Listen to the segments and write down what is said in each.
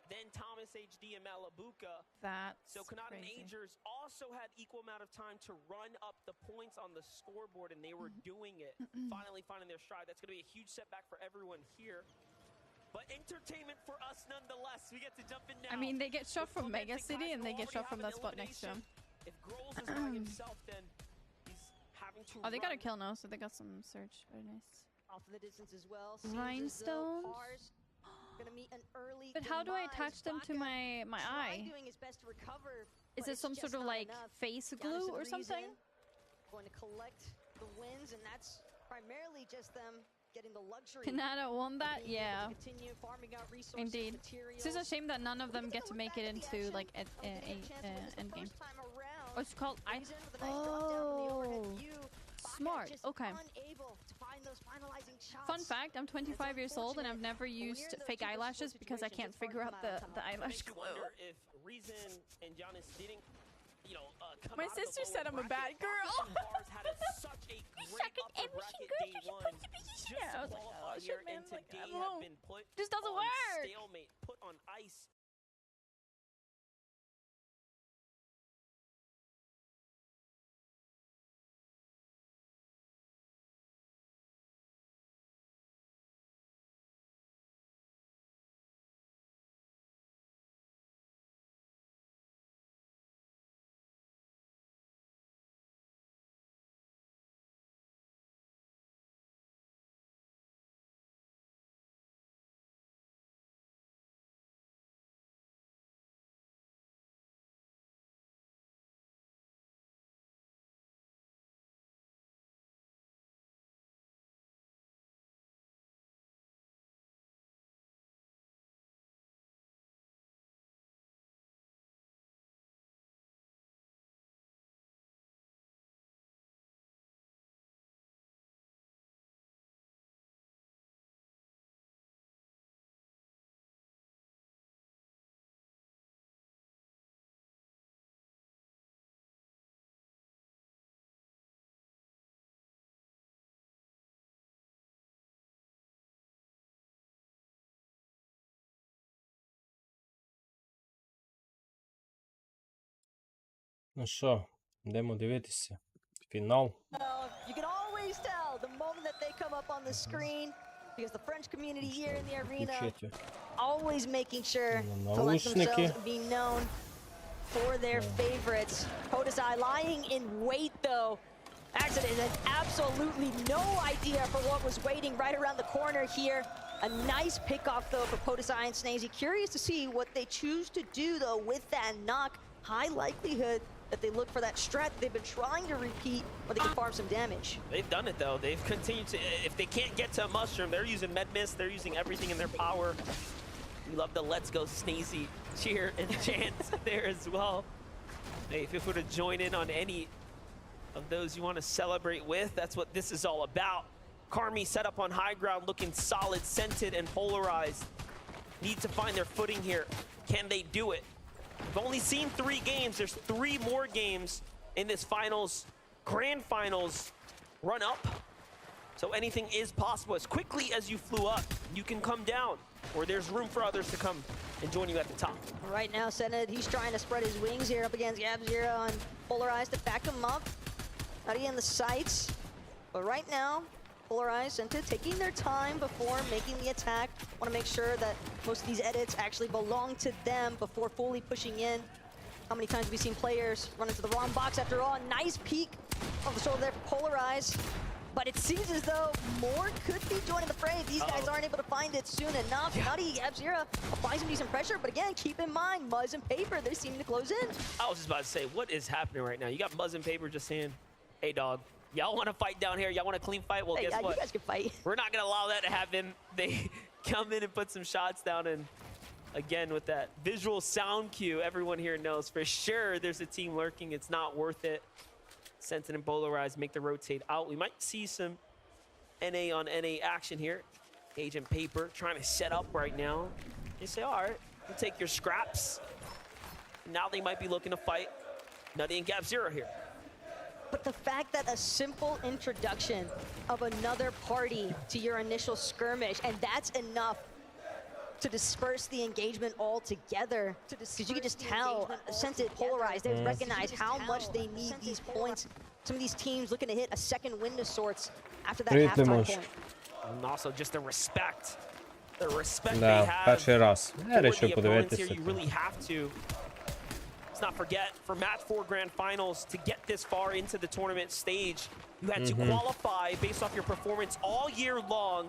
Then Thomas HD and Malabuka. That's so Kanata crazy. Majors also had equal amount of time to run up the points on the scoreboard, and they were doing it. Finally finding their stride. That's going to be a huge setback for everyone here. But entertainment for us nonetheless. We get to jump in now. I mean, they get shot from Mega City and they get shot from that spot next to him. If Grols is by himself, then he's having to Oh, they got a kill now, so they got some search. Very nice. Off of the distance as well. Rhinestones. Gonna meet an early But how do I attach them to my eye? doing his best to recover, Is it some sort of like face glue or something? Going to collect the wins, and that's primarily just them getting the luxury. Kanata won that, yeah. Continue farming out resources, Indeed. materials. It's just a shame that none of them get to make it into like an end game. Oh, it's called I. Oh, smart. Okay. Fun fact: I'm 25 years old and I've never used fake eyelashes because I can't figure out the eyelash glue. My sister said I'm a bad girl. I was like, oh shit, man! Like, I don't know. This doesn't work. Stalemate, put on ice. Ну що, йдемо дивитися. Фінал. You can always tell the moment that they come up on the screen because the French community here in the arena Включити. always making sure to let Наушники. themselves be known for their favorites. Podesai lying in wait though. Accident had absolutely no idea for what was waiting right around the corner here. A nice pickoff though for Podesai and Snazy. Curious to see what they choose to do though with that knock. High likelihood that they look for that strat they've been trying to repeat where they can farm some damage. They've done it though. They've continued to, if they can't get to a mushroom, they're using med mist, they're using everything in their power. We love the let's go Snazy cheer and chant there as well. Hey, feel free to join in on any of those you want to celebrate with. That's what this is all about. Karmi set up on high ground, looking solid, scented, and polarized. Need to find their footing here. Can they do it? We've only seen 3 games. There's 3 more games in this finals, grand finals run up. So anything is possible. As quickly as you flew up, you can come down, or there's room for others to come and join you at the top. Right now, Senate, he's trying to spread his wings here up against Gab-Zero and Polarized to back him up. Not in the sights. But right now, Polarized and taking their time before making the attack. Want to make sure that most of these edits actually belong to them before fully pushing in. How many times have we seen players run into the wrong box after all? Nice peek of the shoulder there for Polarized. But it seems as though more could be joining the fray. These guys aren't able to find it soon enough. Nutty, Gab-Zero applies some decent pressure, but again, keep in mind, Muzz and Paper, they're seeming to close in. I was just about to say, what is happening right now? You got Muzz and Paper just saying, hey dog, y'all want to fight down here? Y'all want a clean fight? Well, Hey, guess what? You guys can fight. We're not going to allow that to happen. They come in and put some shots down, and again, with that visual sound cue, everyone here knows for sure there's a team lurking. It's not worth it. Sentinel and Polarized make the rotate out. We might see some NA on NA action here. Agent Paper trying to set up right now. They say, all right, we'll take your scraps. Now they might be looking to fight Nutty and Gab-Zero here. But the fact that a simple introduction of another party to your initial skirmish, and that's enough to disperse the engagement altogether. Because you can just tell, since it polarized, they recognize how much they need these points. Some of these teams looking to hit a second win of sorts after that halftime point. And also just the respect. The respect Да, they have перший раз. Я for the вирішив opponents here. подивитися. You really have to. Let's not forget, for match 4 grand finals, to get this far into the tournament stage, you had to qualify based off your performance all year long,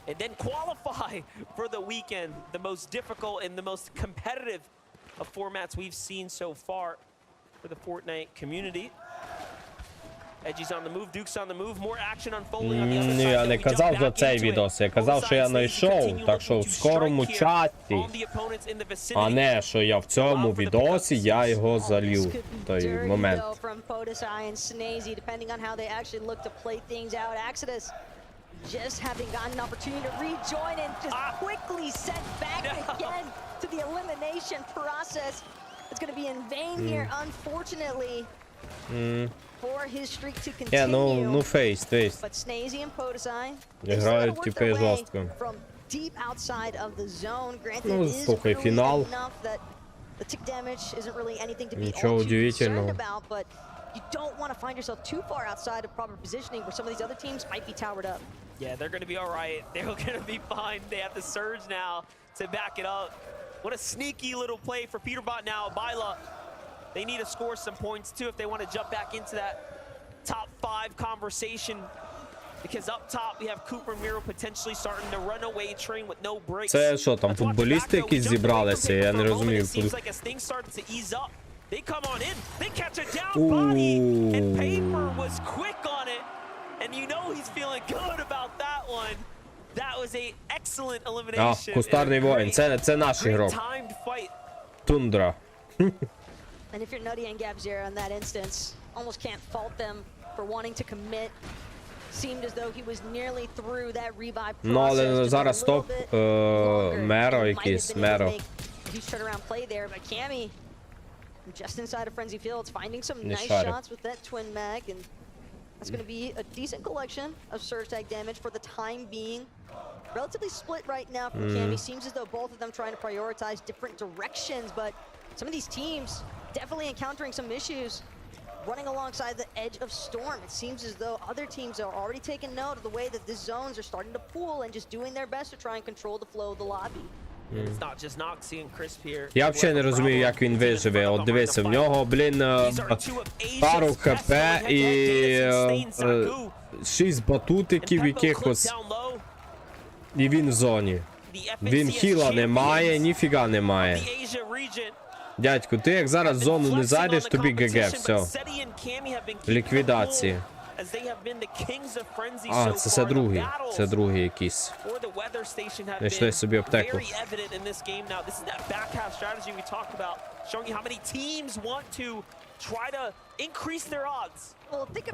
and then qualify for the weekend, the most difficult and the most competitive of formats we've seen so far for the Fortnite community. Edgy's on the move, Duke's on the move, more action unfolding on the other side. Ні, я Then не we jump казав за back цей into it. відос, я казав, що я знайшов, так що в скорому часі, а не, що я в цьому відосі, я його залів, той момент. Just having gotten an opportunity to rejoin and just quickly sent back again to the elimination process. It's going to be in vain here, unfortunately, for his streak to continue. Ну фейс. But Snazy and Podesai, Грають типи жорстко. from deep outside of the zone. Granted, Ну, it is слухай, really фінал. enough that the tick damage isn't really anything to be Нічого all too concerned удивительного. about, but you don't want to find yourself too far outside of proper positioning where some of these other teams might be towered up. Yeah, they're going to be all right. They're going to be fine. They have the surge now to back it up. What a sneaky little play for Peterbot now. Byla, they need to score some points too if they want to jump back into that top 5 conversation. Because up top we have Cooper and Miro potentially starting to run away train with no breaks. Це що, там футболісти якісь зібралися? Я не розумію. It seems like as things started to ease up, they come on in, they catch a down body, and Paper was quick on it. And you know he's feeling good about that one. That was a excellent elimination. Кустарний воїн, це наш ігрок. Timed fight. Тундра. And if you're Nutty and Gabzera in that instance, almost can't fault them for wanting to commit. Seemed as though he was nearly through that revive process. Ну, але зараз топ Меро якийсь, Меро. Huge turnaround play there, but Cammy just inside of Frenzy Fields finding some nice шарю. shots with that twin mag, and that's going to be a decent collection of surge tag damage for the time being. Relatively split right now from Cammy. Seems as though both of them trying to prioritize different directions, but some of these teams definitely encountering some issues running alongside the edge of storm. It seems as though other teams are already taking note of the way that the zones are starting to pool and just doing their best to try and control the flow of the lobby. It's not just Noxy and Crisp here. Я взагалі не розумію, як він виживе. От дивися, в нього, пару хп і 6 батутиків якихось. І він в зоні. Він хіла не має, ніфіга не має. Дядьку, ти як зараз в зону не зайдеш, тобі ГГ, все. Ліквідації. А, це другий. Це другий якийсь. Знайшли собі аптеку.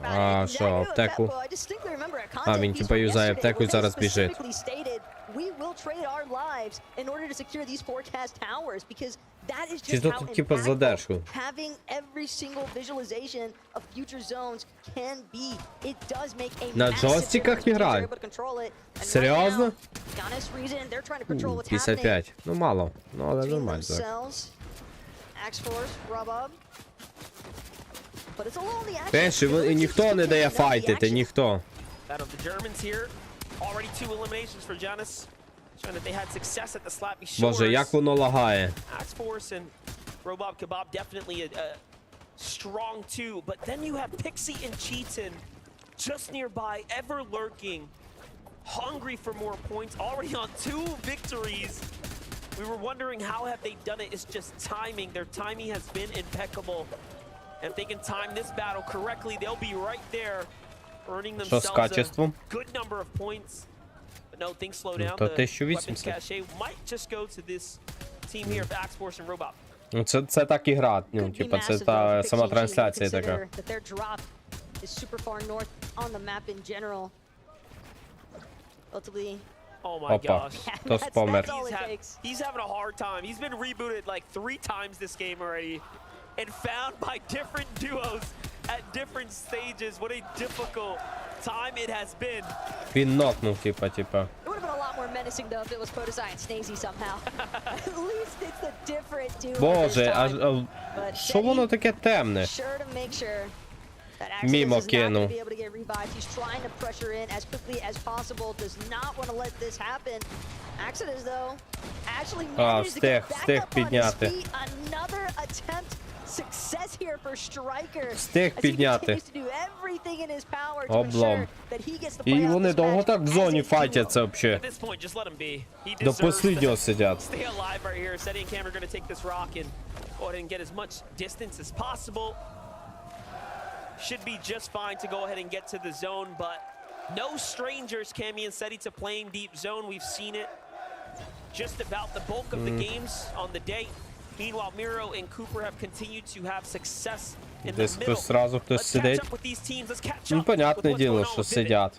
А, що, аптеку? А, він типа юзає аптеку і зараз біжить. Чи тут типа задержку? На джойстиках грають? Серйозно? 55. Ну мало. Ну але нормально так. Перший, ніхто не дає файтити, ніхто. Боже, як воно лагає. Strong too, but then you have Pixie and Cheaton just nearby, ever lurking, hungry for more points, already on 2 victories. We were wondering how have they done it. It's just timing. Their timing has been impeccable. And if they can time this battle correctly, they'll be right there, earning themselves a good number of points. But no, things slow down. The weapons cache might just go to this team here of Axe-Force and Robot. Ну це так і гра, ну типа це та сама трансляція така. Опа, хтось помер. He's having a hard time. He's been rebooted like 3 times this game already and found by different duos at different stages. What a difficult time it has been. Він нокнув, типа. It would have been a lot more menacing though if it was Podesai and Snazy somehow. At least it's the different duo Боже, this аж time. що воно таке темне? Sure to make sure that Axis Мимо is not going кинув. to be able to get revived. He's trying to pressure in as quickly as possible. Does not want to let this happen. Axis though actually managed to get back встиг up on his підняти. feet. Another attempt. Success here for Striker. Встиг As he підняти. continues to do everything in his power to Облом. ensure that he gets the І play out вони this довго match так в as зоні a duo. файтяться взагалі. At this point, just let him be. He До deserves последнього to сидять. stay alive right here. Seti and Cam are going to take this rock and go ahead and get as much distance as possible. Should be just fine to go ahead and get to the zone, but no strangers, Cammy and Seti, to playing deep zone. We've seen it just about the bulk of the games on the day. Meanwhile, Miro and Cooper have continued to have success in the Десь middle. хтось зразу хтось Let's catch сидить. up with these teams. Let's catch Ну, up with понятне what's діло, going on що with Pivot. сидять.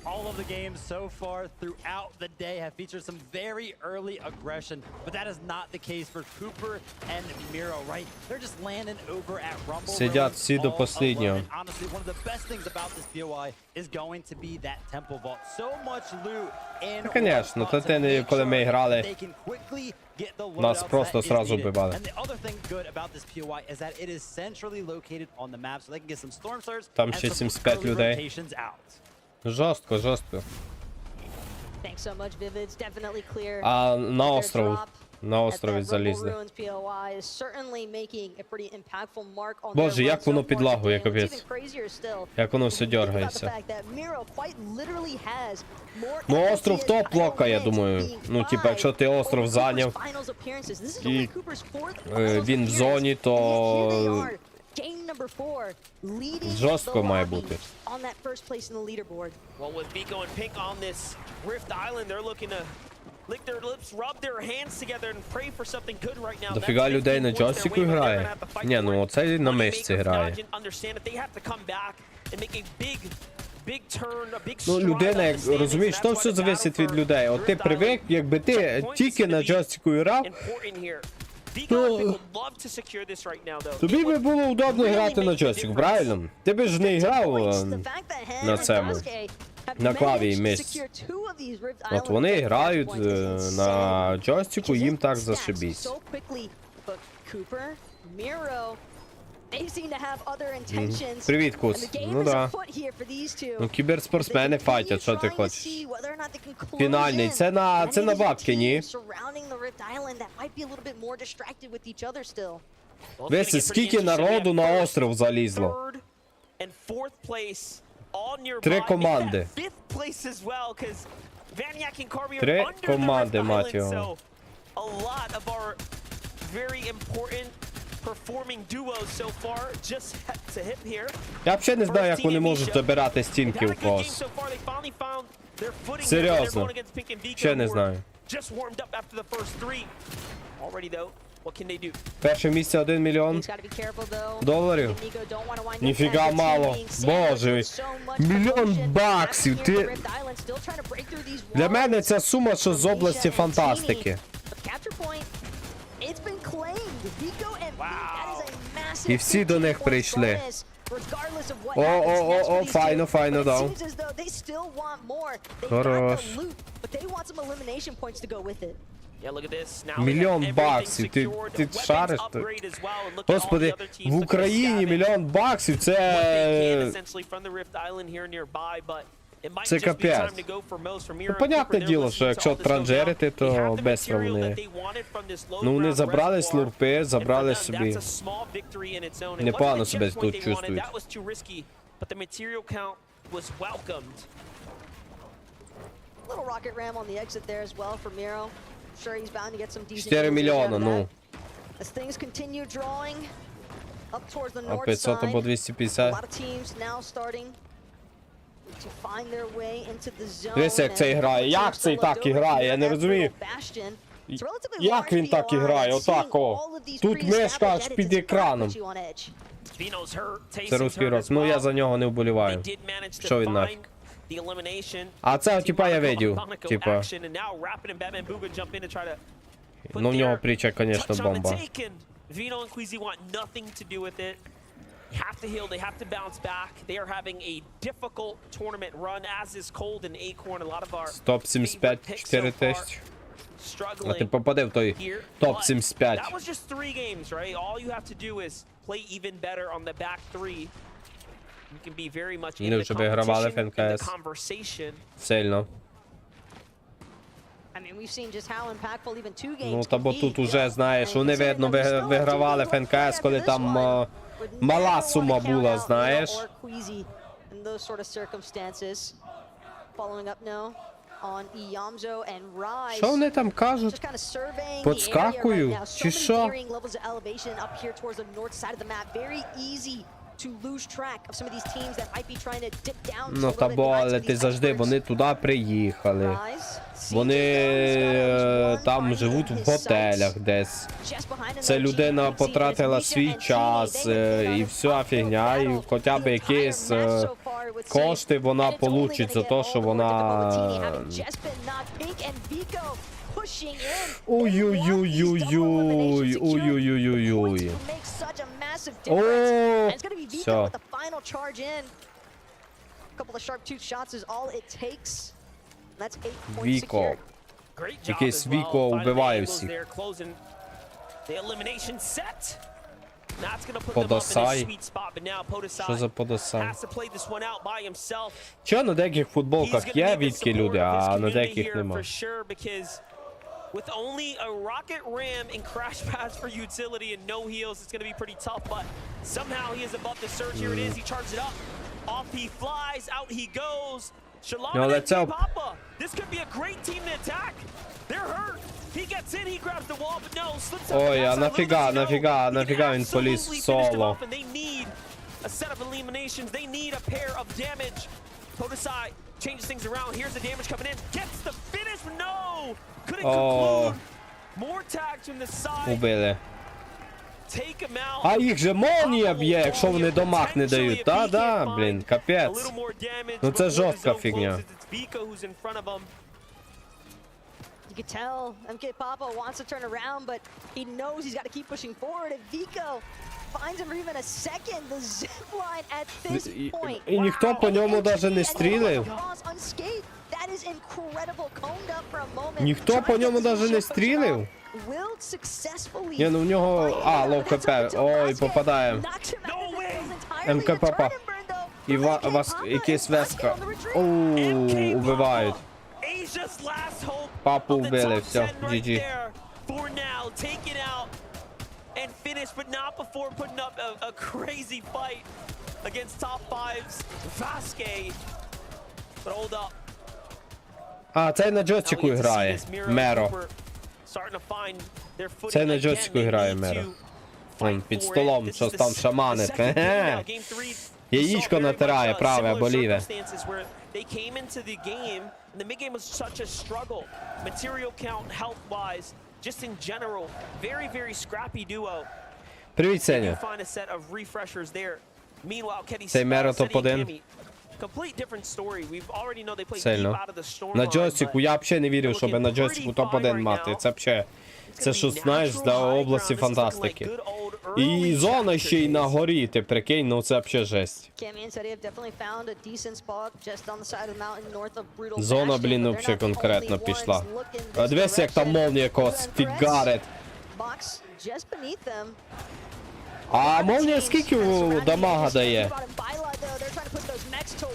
All of the games so far throughout the day have featured some very early aggression, but that is not the case for Cooper and Miro, right? They're just landing over at Rumble. Сидять Ruins всі до all последнього. alone. And honestly, one of the best things about this POI is going to be that temple vault. So much loot in Ну, конечно, one то spot те to не make коли sure ми грали, they can quickly get the нас loadouts просто that is сразу needed. вбивали. And the other thing good about this POI is that it is centrally located on the map, so they can get some storm surges Там and ще some 75 early людей. rotations out. Жорстко, жорстко. Thanks so much, Vivid's definitely clear. А на Their остров, drop на at острові that Rumble залізли. Ruins POI is certainly making a pretty impactful mark on Боже, their як run воно so far підлагує, today. And what's капець. even crazier still, Як воно все if you think about the дергається. fact that Miro quite literally has more Ну, FNCS остров топ title лока, я wins, думаю. being Ну, типа, five якщо ти остров over Cooper's зайняв, finals appearances. This is і, only Cooper's fourth finals він в appearance. зоні, то And yet here they are, game number 4, leading жорстко the має lobby бути. on that first place in the leaderboard. Well, with Vico and Pink on this Rift Island, they're looking to lick their lips, rub their hands together and pray for something good right now. Дофіга людей на джойстику грає. Ні, ну оцей на мишці грає. Ну, людина, як розумієш, то все залежить від людей. От ти привик, якби ти тільки на джойстику грав, то тобі би було удобно грати на джойстику, правильно? Ти би ж не грав на цьому, на клаві і мишці. От вони грають на джойстику, їм так зашибісь. Привіт, Кус. Ну да. Ну, кіберспортсмени файтять, що ти хочеш. Фінальний. Це на бабки, ні? Весь скільки народу на остров залізло. 3 команди. 3 команди, мать його. Я взагалі не знаю, як вони можуть забирати стінки у когось. Серйозно. Ще не знаю. Перше місце 1 мільйон доларів. Ніфіга мало. Боже, мільйон баксів. Ти... Для мене ця сума, що з області фантастики. І всі до них прийшли. О, файно дав. Хорош. Мільйон баксів, ти шариш? Господи, в Україні мільйон баксів, це капець. Ну, понятне діло, що якщо транжерити, то без вони. Ну, вони забрали слурпи, забрали собі. Непогано себе тут чувствують. 4 мільйона, ну. А 500 або 250. Дивіться, як цей грає. Як цей так і грає? Я не розумію. Як він так і грає? Отак, о. Тут мишка аж під екраном. Це русський роз. Ну, я за нього не вболіваю. Що він нафіг? А це, типа, я видів. Типа. Ну, в нього притча, конечно, бомба. have to heal, they have to bounce back. They are having a difficult tournament run, as is Cold and Acorn. A lot of our Топ 75, 4 тисячі. А ти попади в той топ 75. That was just 3 games, right? All you have to do is play even better on the back 3. You can be very much in the competition, in the conversation. Сильно. I mean, we've seen just how impactful even 2 games. Ну, та бо тут уже, знаєш, вони, видно, вигравали в НКС, коли там мала сума була, знаєш. In those sort of circumstances. Following up now on Iyamzo and Rise. Що вони там кажуть? Подскакую? Чи що? Ну, та бо, але ти завжди, вони туди приїхали. Вони там живуть в готелях десь. Це людина потратила свій час і вся фігня, і хоча б якісь кошти вона получить за те, що вона... Ой-ой-ой-ой-ой, ой-ой-ой-ой-ой. О, все. Віко. Якийсь Віко вбиває всіх. Подосай. Що за подосай? Чого на деяких футболках є відки люди, а на деяких нема? With only a rocket ram and crash pads for utility and no heals, it's going to be pretty tough, but somehow he is above the surge. Here it is, he charges it up. Off he flies, out he goes. Shalom and Papa. This could be a great team to attack. They're hurt. He gets in, he grabs the wall, but no, slips out. Ой, а нафіга він поліз в соло. They need a set of eliminations. They need a pair of damage. Podesai changes things around. Here's the damage coming in. Gets the finish. No! Couldn't conclude. More tags from the side. Убили. Take him out. А їх же молнія б'є, якщо вони дамаг не дають. Да, блін, капець. Ну це жорстка фігня. You could tell MK Papa wants to turn around, but he knows he's got to keep pushing forward. And Vico finds him for even a second. The zip line at this point. І ніхто по ньому навіть не стрілив. Ніхто по ньому навіть не стрілив. Ні, ну в нього... А, лоу ХП. Ой, попадає. МК Папа. І вас якийсь веска. Оу, убивають. Папу вбили, все, GG. And finish, but not before putting up a crazy fight against top 5's Vasquez. But hold up. А, цей на джойстику грає. Меро. Цей на джойстику грає Меро. Вон, під столом, щось там шаманить. Хе-хе. Яєчко натирає, праве або ліве. They came into the game, and the mid game was such a struggle. Material count, health-wise, just in general, very, very scrappy duo. Привіт, Сеня. Find a set of refreshers there. Meanwhile, Kenny Цей Меро топ-1. Complete different story. We've already know they play deep Сильно. out of the storm. На джойстику, я взагалі не вірив, щоб на джойстику топ-1 мати. Це взагалі, це що, знаєш, з області фантастики. І зона ще й на горі, ти прикинь, ну це взагалі жесть. Зона, блін, взагалі конкретно пішла. А дивись, як там молнія когось фігарить. А молнія скільки дамага дає?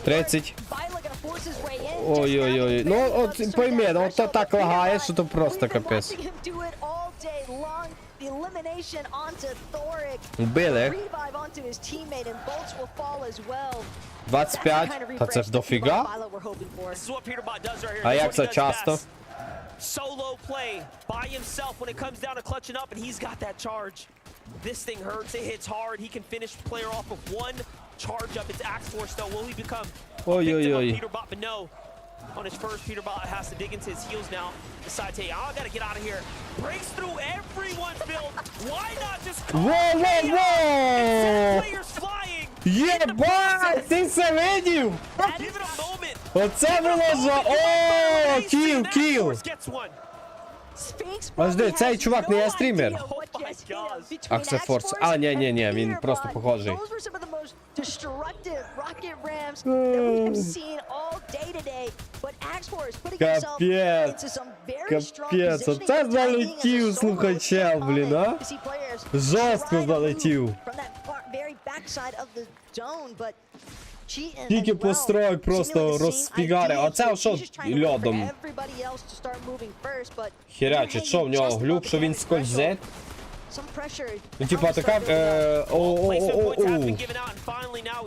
30. Ой-ой-ой. Ну, от пойми, ну от так лагає, що то просто капець. Вбили. 25? Та це ж дофіга? А як це часто? Solo play by himself when it comes down to clutching up, and he's got that charge. This thing hurts, it hits hard. He can finish the player off with one charge up. It's Axe Force though. Will he become a victim of Peterbot? But no. On his first, Peterbot has to dig into his heels now. Decides, hey, I gotta get out of here. Breaks through everyone's build. Why not just call players flying? Єбать, ти це видів? Оце було за... О, кіл. Подожди, цей чувак не є стрімер. А це Форс. А, ні, він просто похожий. Капець, оце залетів, слухай, чел, блін, а? Жорстко залетів. Тільки построїк просто розфігари. Оце що льодом херячить. Що в нього глюк, що він скользить? Ну, типа, така...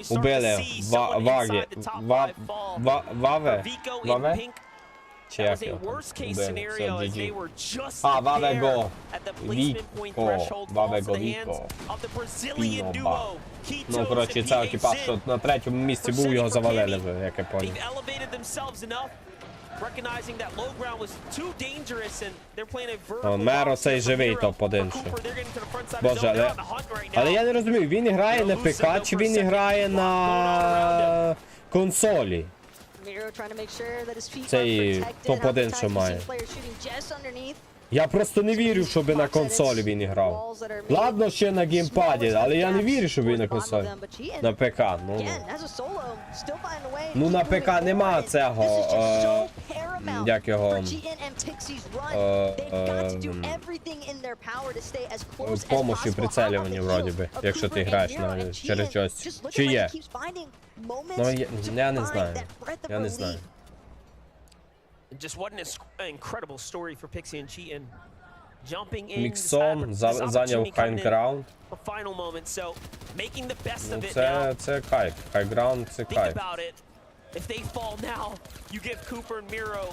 Убили. Ваги. Ваве? Ваве? Чи як його? Убили. Все, GG. А, Ваве Го. Віко. Ваве Го Віко. Піноба. Ну, коротше, цей екіпаж, що на третьому місці був, його завалили вже, як я поняв. Меро цей живий топ-1 ще. Боже, але я не розумію, він грає на ПК чи він грає на консолі? Цей топ-1 що має. Я просто не вірю, щоб на консолі він грав. Ладно, ще на геймпаді, але я не вірю, щоб він на консолі. На ПК, ну. Ну на ПК нема цього, як його, помощі прицелювання, вроді би, якщо ти граєш через щось. Чи є? Ну, я не знаю. Я не знаю. Just what an incredible story for Pixie and Cheatin. Jumping in Міксон зайняв хайграунд. Final moment, so making the best of it Ну, now. це кайф. Хайграунд це Think кайф. about it. If they fall now, you give Cooper and Miro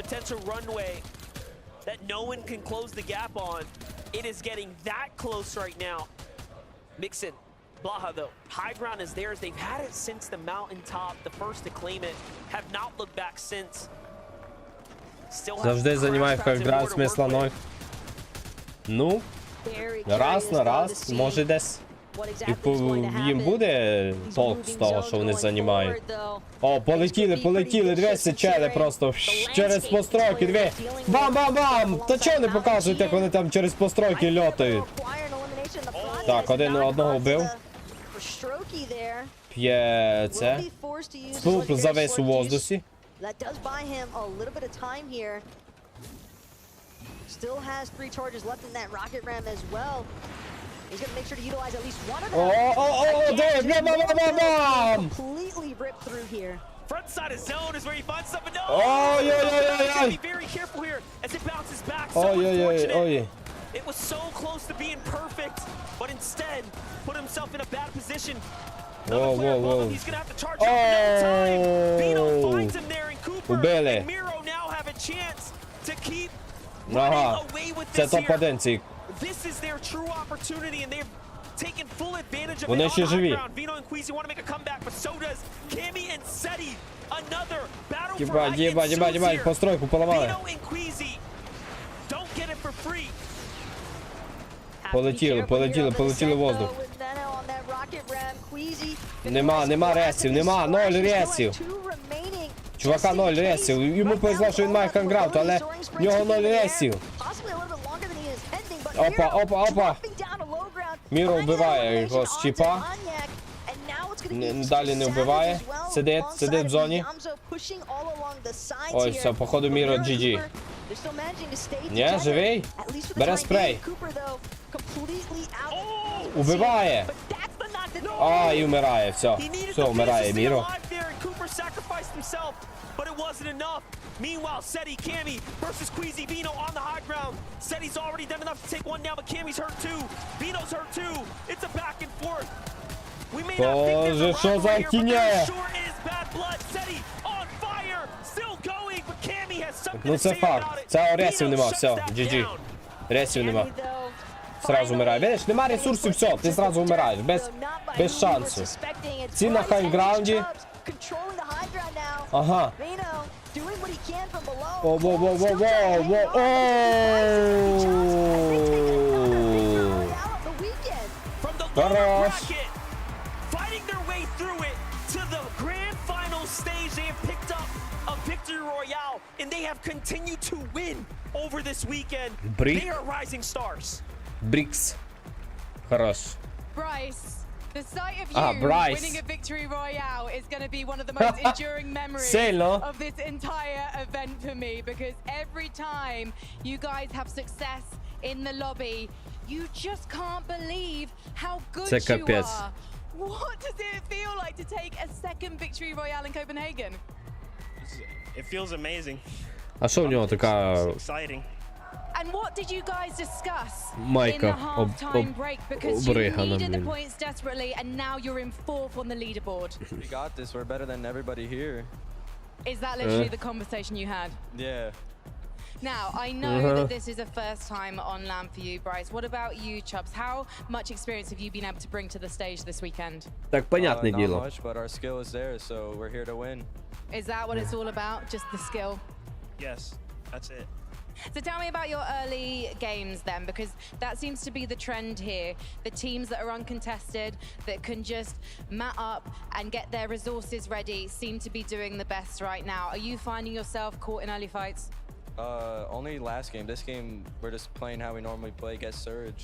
potential runway that no one can close the gap on. It is getting that close right now. Mixon, Blaha though, high ground is theirs. They've had it since the mountaintop, the first to claim it, have not looked back since. Завжди займає хайграунд, смисла ноль. Ну, раз на раз, може десь їм буде толк з того, що вони займають. О, полетіли, дивіться, чели просто через постройки, дві. Бам-бам-бам! Та чого не показують, як вони там через постройки льотають? Так, одного вбив. П'є це. Спуп завис у воздусі. That does buy him a little bit of time here. Still has 3 charges left in that rocket ram as well. He's gonna make sure to utilize at least one of them. Dave, bam! Completely ripped through here. Front side of zone is where he finds something. No! Oi. Be very careful here as it bounces back. So Oi. unfortunate. It was so close to being perfect, but instead put himself in a bad position. Whoa. He's gonna have to charge up another time. Vino finds him there, and Cooper and Miro now have a chance to keep running away with Це this here. топ-1 ці. This is their true opportunity, and they've taken full advantage of Вони it ще on high живі. ground. Vino and Queasy want to make a comeback, but so does Cammy and Seti. Another battle for height ensues here. постройку поламали. Vino and Queasy don't get it for free. Полетіли в воздух. Нема ресів, нема, 0 ресів. Чувака 0 ресів. Йому повезло, що він має ханграунд, але в нього 0 ресів. Опа. Міро вбиває його з чіпа. Далі не вбиває. Сидить в зоні. Ой, все, походу Міро GG. Ні, живий? Бере спрей. Убиває. А, і вмирає, все. Все, вмирає Міро. But it wasn't enough. Meanwhile, Seti, Cammy versus Queasy Vino on the high ground. Seti's already done enough to take one down, but Cammy's hurt too. Vino's hurt too. It's a back and forth. We may not think there's a rivalry here, but there sure is bad blood. Seti on fire, still going, but Cammy has something Ну to це say факт. about it. Це ресів Vino нема, shuts все, that GG. down. Ресів нема. Сразу вмирає. Видиш, нема ресурсів, все, ти зразу вмираєш. Без шансу. Ці на хайграунді. Ага. Хорош. Fighting their way through it to the grand final stage. They have picked up a victory royale, and they have continued to win over this weekend. Brick. They are rising stars. Брікс. Хорош. Bryce, the sight of Ah, you Bryce. winning a victory royale is going to be one of the most enduring memories Сильно. of this entire event for me, because every time you guys have success in the lobby, you just can't believe how good Це you капець. are. What does it feel like to take a second victory royale in Copenhagen? It feels amazing. А що в нього така It's exciting. And what did you guys discuss in майка the halftime break? Because you обригана, needed the блін. points desperately, and now you're in fourth on the leaderboard. We got this. We're better than everybody here. Is that literally the conversation you had? Yeah. Now, I know that this is a first time on LAN for you, Bryce. What about you, Chubbs? How much experience have you been able to bring to the stage this weekend? Так, понятне Not діло. much, but our skill is there, so we're here to win. Is that what it's all about? Just the skill? Yes, that's it. So tell me about your early games then, because that seems to be the trend here. The teams that are uncontested, that can just mat up and get their resources ready, seem to be doing the best right now. Are you finding yourself caught in early fights? Only last game. This game, we're just playing how we normally play, get surge.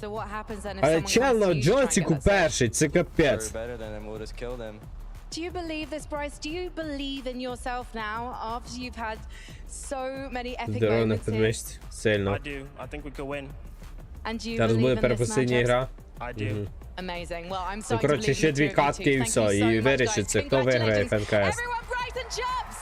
So what happens then if Але someone чел comes на to you to try and Джонсіку get that surge? перший, це We're капець. better than them. We'll just kill them. Do you believe this, Bryce? Do you believe in yourself now after you've had so many epic Здоров'я на moments here? підвищці. Сильно. I do. I think we could win. And do you Зараз believe буде in this перепосильня matchup? гра. I do. Amazing. Well, I'm Ну, starting to коротше, believe ще in the дві two of you катки too. і Thank все, you so і much, вирішиться, guys. хто виграє Congratulations. ФНКС. Everyone, Bryce and Chubbs!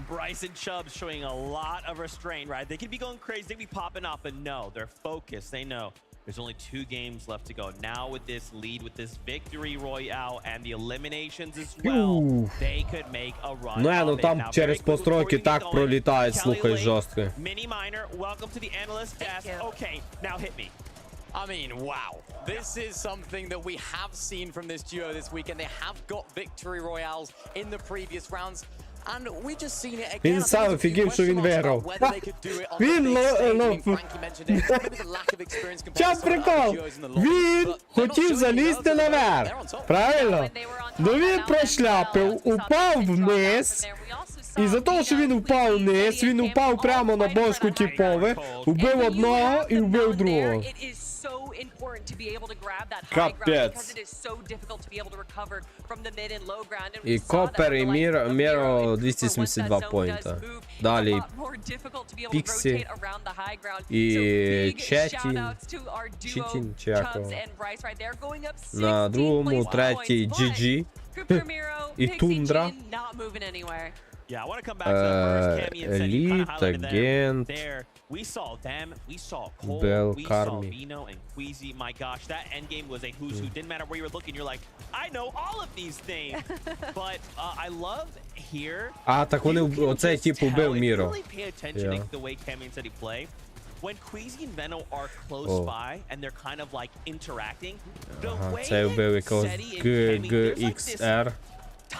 Bryce and Chubbs showing a lot of restraint, right? They could be going crazy, they could be popping up, but no, they're focused. They know there's only 2 games left to go. Now with this lead, with this victory royale and the eliminations as well, Ух. they could make a run. Ну, of ну it. там Now, через very quickly постройки before we get так going, пролітають, Kelly слухай, Lake, жорстко. Mini Minor, welcome to the analyst desk. Okay, now hit me. I mean, wow. This is something that we have seen from this duo this weekend. They have got victory royales in the previous rounds. And we just seen it again. Він сам офігів, що він виграв. Він Час прикол. Він хотів залізти наверх. Правильно? Ну він прошляпив, упав вниз. І за того, що він впав вниз, він упав прямо на бошку типове, убив одного і вбив другого. Капець. І Копер, і Міро 272 поінта. Далі Піксі і Четін, чи як його. На другому, третій GG і Тундра. Yeah, I want to come back to the first Cammy and Seti. You kind of highlighted them Agent. there. We saw them, we saw Cole, Bell, we saw Carmi. Vino and Queasy. My gosh, that end game was a who's who. Didn't matter where you were looking. You're like, I know all of these names. But I love here. А, так вони, you can оцей just тип tell, убив if you Міро. really pay attention Yeah. to the way Cammy and Seti play. When Queasy and Veno are close Oh. by and they're kind of like interacting, the Ага, way цей вбив that якогось Seti and Cammy, there's like this GXR.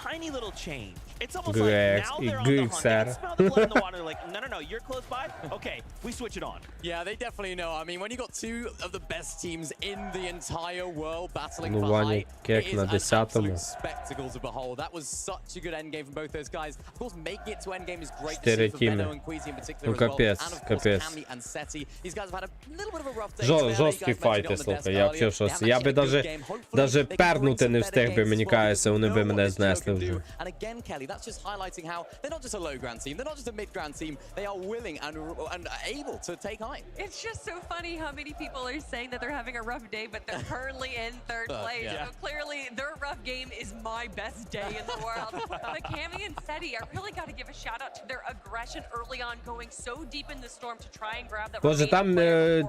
tiny little change. It's almost GX, like now they're on the hunt. They GXR. can smell the blood in the water. They're like, no, no, no, you're close by? Okay, we switch it on. Yeah, they definitely know. I mean, when you got 2 of the best teams in the entire world battling Ну, for Ваня height, Кек it is на an 10-му. absolute spectacle to behold. That was such a good endgame from both those guys. Of course, making it to endgame is great to see 4 for тіми. Veno and Queasy in particular Ну, as well. капець, And of course, капець. Cammy and Seti. These guys have had a little bit of a rough day today. You Жорсткий guys файт, mentioned it on the слухай, desk я earlier. взагалі в They шоці. have Я actually би a good даже, game. Hopefully, даже they can bring пернути some не better встиг би, games мені as well, кажеться, вони because би we know мене what this duo знесли can do. вже. And again, Kelly, that's just highlighting how they're not just a low-ground team, they're not just a mid-ground team, they are willing and able to take height. It's just so funny how many people are saying that they're having a rough day, but they're currently in 3rd place. yeah. So clearly, their rough game is my best day in the world. But Cammy and Seti, I really got to give a shout out to their aggression early on, going so deep in the storm to try and grab that. Боже, там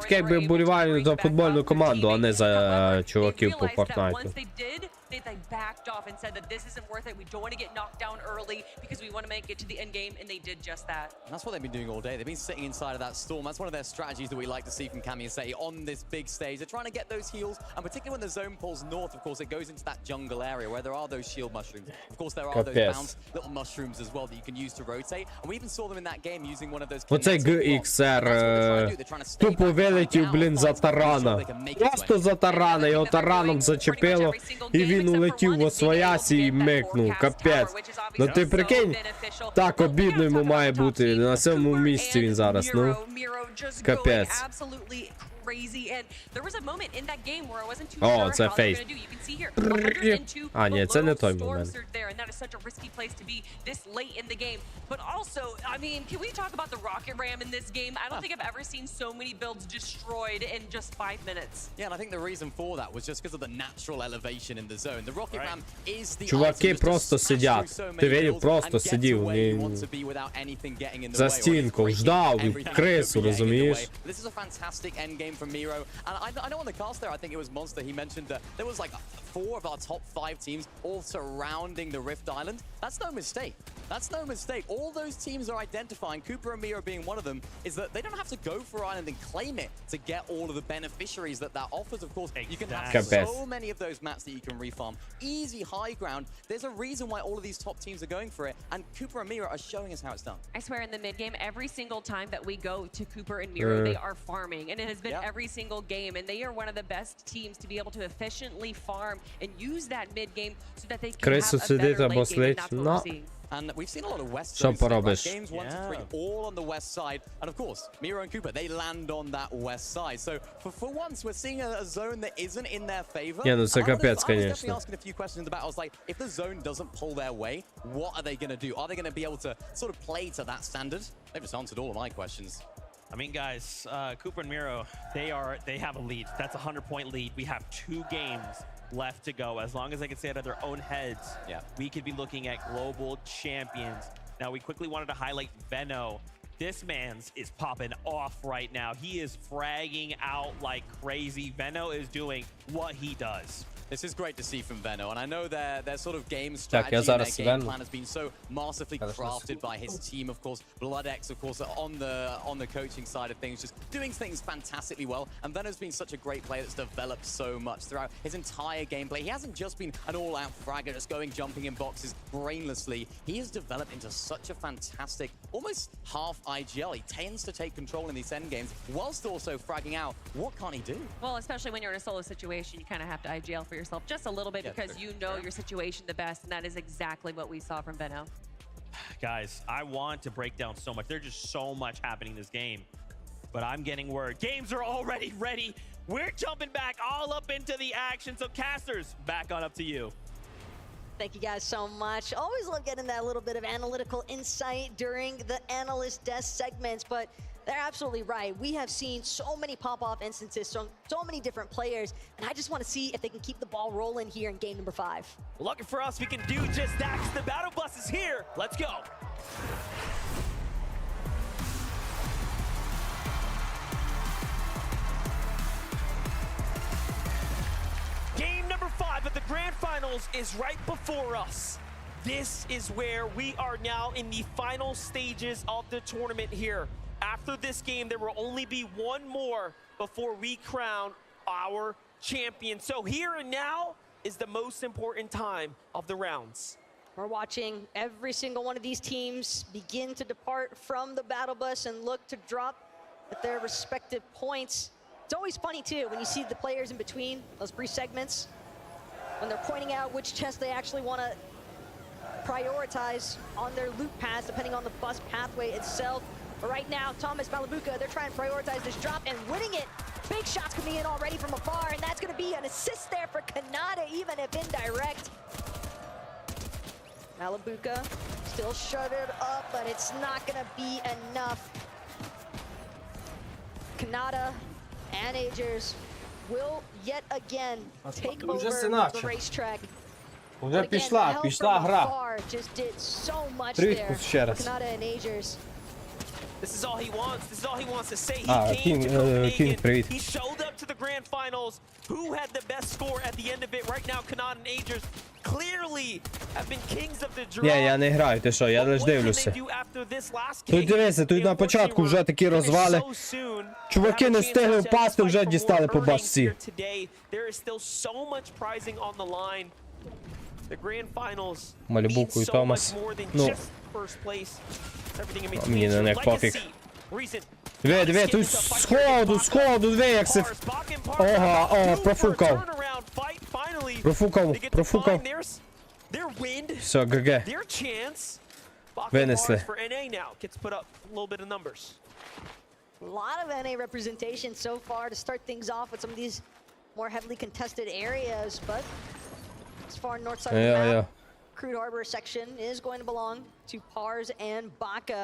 таке якби вболіваю за футбольну команду, а не за чуваків по Fortnite. Once they did, they backed off and said that this isn't worth it. We don't want to get knocked down early because we want to make it to the end game, and they did just that. And that's what they've been doing all day. They've been sitting inside of that storm. That's one of their strategies that we like to see from Cami and Seti on this big stage. They're trying to get those heals, and particularly when the zone pulls north, of course, it goes into that jungle area where there are those shield mushrooms. Of course, there are those bounce little mushrooms as well that you can use to rotate. And we even saw them in that game using one of those. Оцей GXR тупо вилетів, блін, за тарана. Просто за тарана, його тараном зачепило, і він улетів в освоясі і микнув. Капець. Ну ти прикинь, так обідно йому має бути. На цьому місці він зараз, ну. Капець. Crazy, and there was a moment in that game where I wasn't too Oh, sure it's a how they were face. gonna do. You can see here, 102 А, ні, це не той storm момент. surge there, and that is such a risky place to be this late in the game. But also, I mean, can we talk about the rocket ram in this game? I don't think I've ever seen so many builds destroyed in just 5 minutes. Yeah, and I think the reason for that was just because of the natural elevation in the zone. The rocket ram is the Чуваки просто сидять. Ти видів, просто сидів. За стінку, ждав крису, розумієш? This is a fantastic end game from Miro. And I know on the cast there, I think it was Monster, he mentioned that there was like 4 of our top 5 teams all surrounding the Rift Island. That's no mistake. That's no mistake. All those teams are identifying, Cooper and Miro being one of them, is that they don't have to go for Island and claim it to get all of the beneficiaries that that offers. Of course, you can have so many of those maps that you can refarm. Easy high ground. There's a reason why all of these top teams are going for it, and Cooper and Miro are showing us how it's done. I swear, in the mid game, every single time that we go to Cooper and Miro, they are farming, and it has been every single game, and they are one of the best teams to be able to efficiently farm and use that mid game so that they can have a better late game, and that's what we're seeing. And we've seen a lot of West zones today, right? Games 1 to 3, all on the west side. And of course, Miro and Cooper, they land on that west side. So for once, we're seeing a zone that isn't in their favor. Не, ну це капець, I was definitely asking a few questions in the battle. I was like, if the zone doesn't pull their way, what are they going to do? Are they going to be able to sort of play to that standard? They've just answered all of my questions. I mean, guys, Cooper and Miro, they have a lead. That's a 100-point lead. We have 2 games left to go. As long as they can stay out of their own heads, we could be looking at global champions. Now, we quickly wanted to highlight Veno. This man's is popping off right now. He is fragging out like crazy. Veno is doing what he does. This is great to see from Veno, and I know their sort of game strategy and their game plan has been so masterfully crafted by his team, of course. BloodX, of course, on the coaching side of things, just doing things fantastically well. And Veno's been such a great player that's developed so much throughout his entire gameplay. He hasn't just been an all-out fragger, just jumping in boxes brainlessly. He has developed into such a fantastic, almost half IGL. He tends to take control in these end games, whilst also fragging out. What can't he do? Well, especially when you're in a solo situation, you kind of have to IGL for yourself just a little bit because you know your situation the best, and that is exactly what we saw from Veno. Guys, I want to break down so much. There's just so much happening in this game, but I'm getting word. Games are already ready. We're jumping back all up into the action. So casters, back on up to you. Thank you guys so much. Always love getting that little bit of analytical insight during the analyst desk segments, but they're absolutely right. We have seen so many pop-off instances, so many different players, and I just want to see if they can keep the ball rolling here in game number 5. Lucky for us, we can do just that. The battle bus is here. Let's go. Game number 5 of the grand finals is right before us. This is where we are now in the final stages of the tournament here. After this game, there will only be one more before we crown our champion. So here and now is the most important time of the rounds. We're watching every single one of these teams begin to depart from the battle bus and look to drop at their respective points. It's always funny too when you see the players in between those brief segments, when they're pointing out which chest they actually want to prioritize on their loot paths depending on the bus pathway itself. But right now, Thomas Malabuka, they're trying to prioritize this drop and winning it. Big shots coming in already from afar, and that's going to be an assist there for Kanata, even if indirect. Malabuka still shuttered up, but it's not going to be enough. Kanata and Agers will yet again take over the racetrack. Уже пішла гра. Привіт ще раз. This is all he wants. This is all he wants to say. He привіт. He showed up to the grand finals. Who had the best score at the end of it? Right now, Kanata and Agers clearly lately have been kings of the draw. Ні, я не граю, ти що, я лиш дивлюся. Тут дивися, тут на початку вже такі розвали. Чуваки не встигли впасти, вже дістали по башці. Малюбуку і Томас. Ну, мені на них пофіг. Диви, тут сходу, диви, як це... Ого, профукав. Все, ГГ. Винесли. A lot of NA representation so far to start things off with some of these more heavily contested areas, but as far north side of the map, Crude Harbor section is going to belong to Pars and Baka.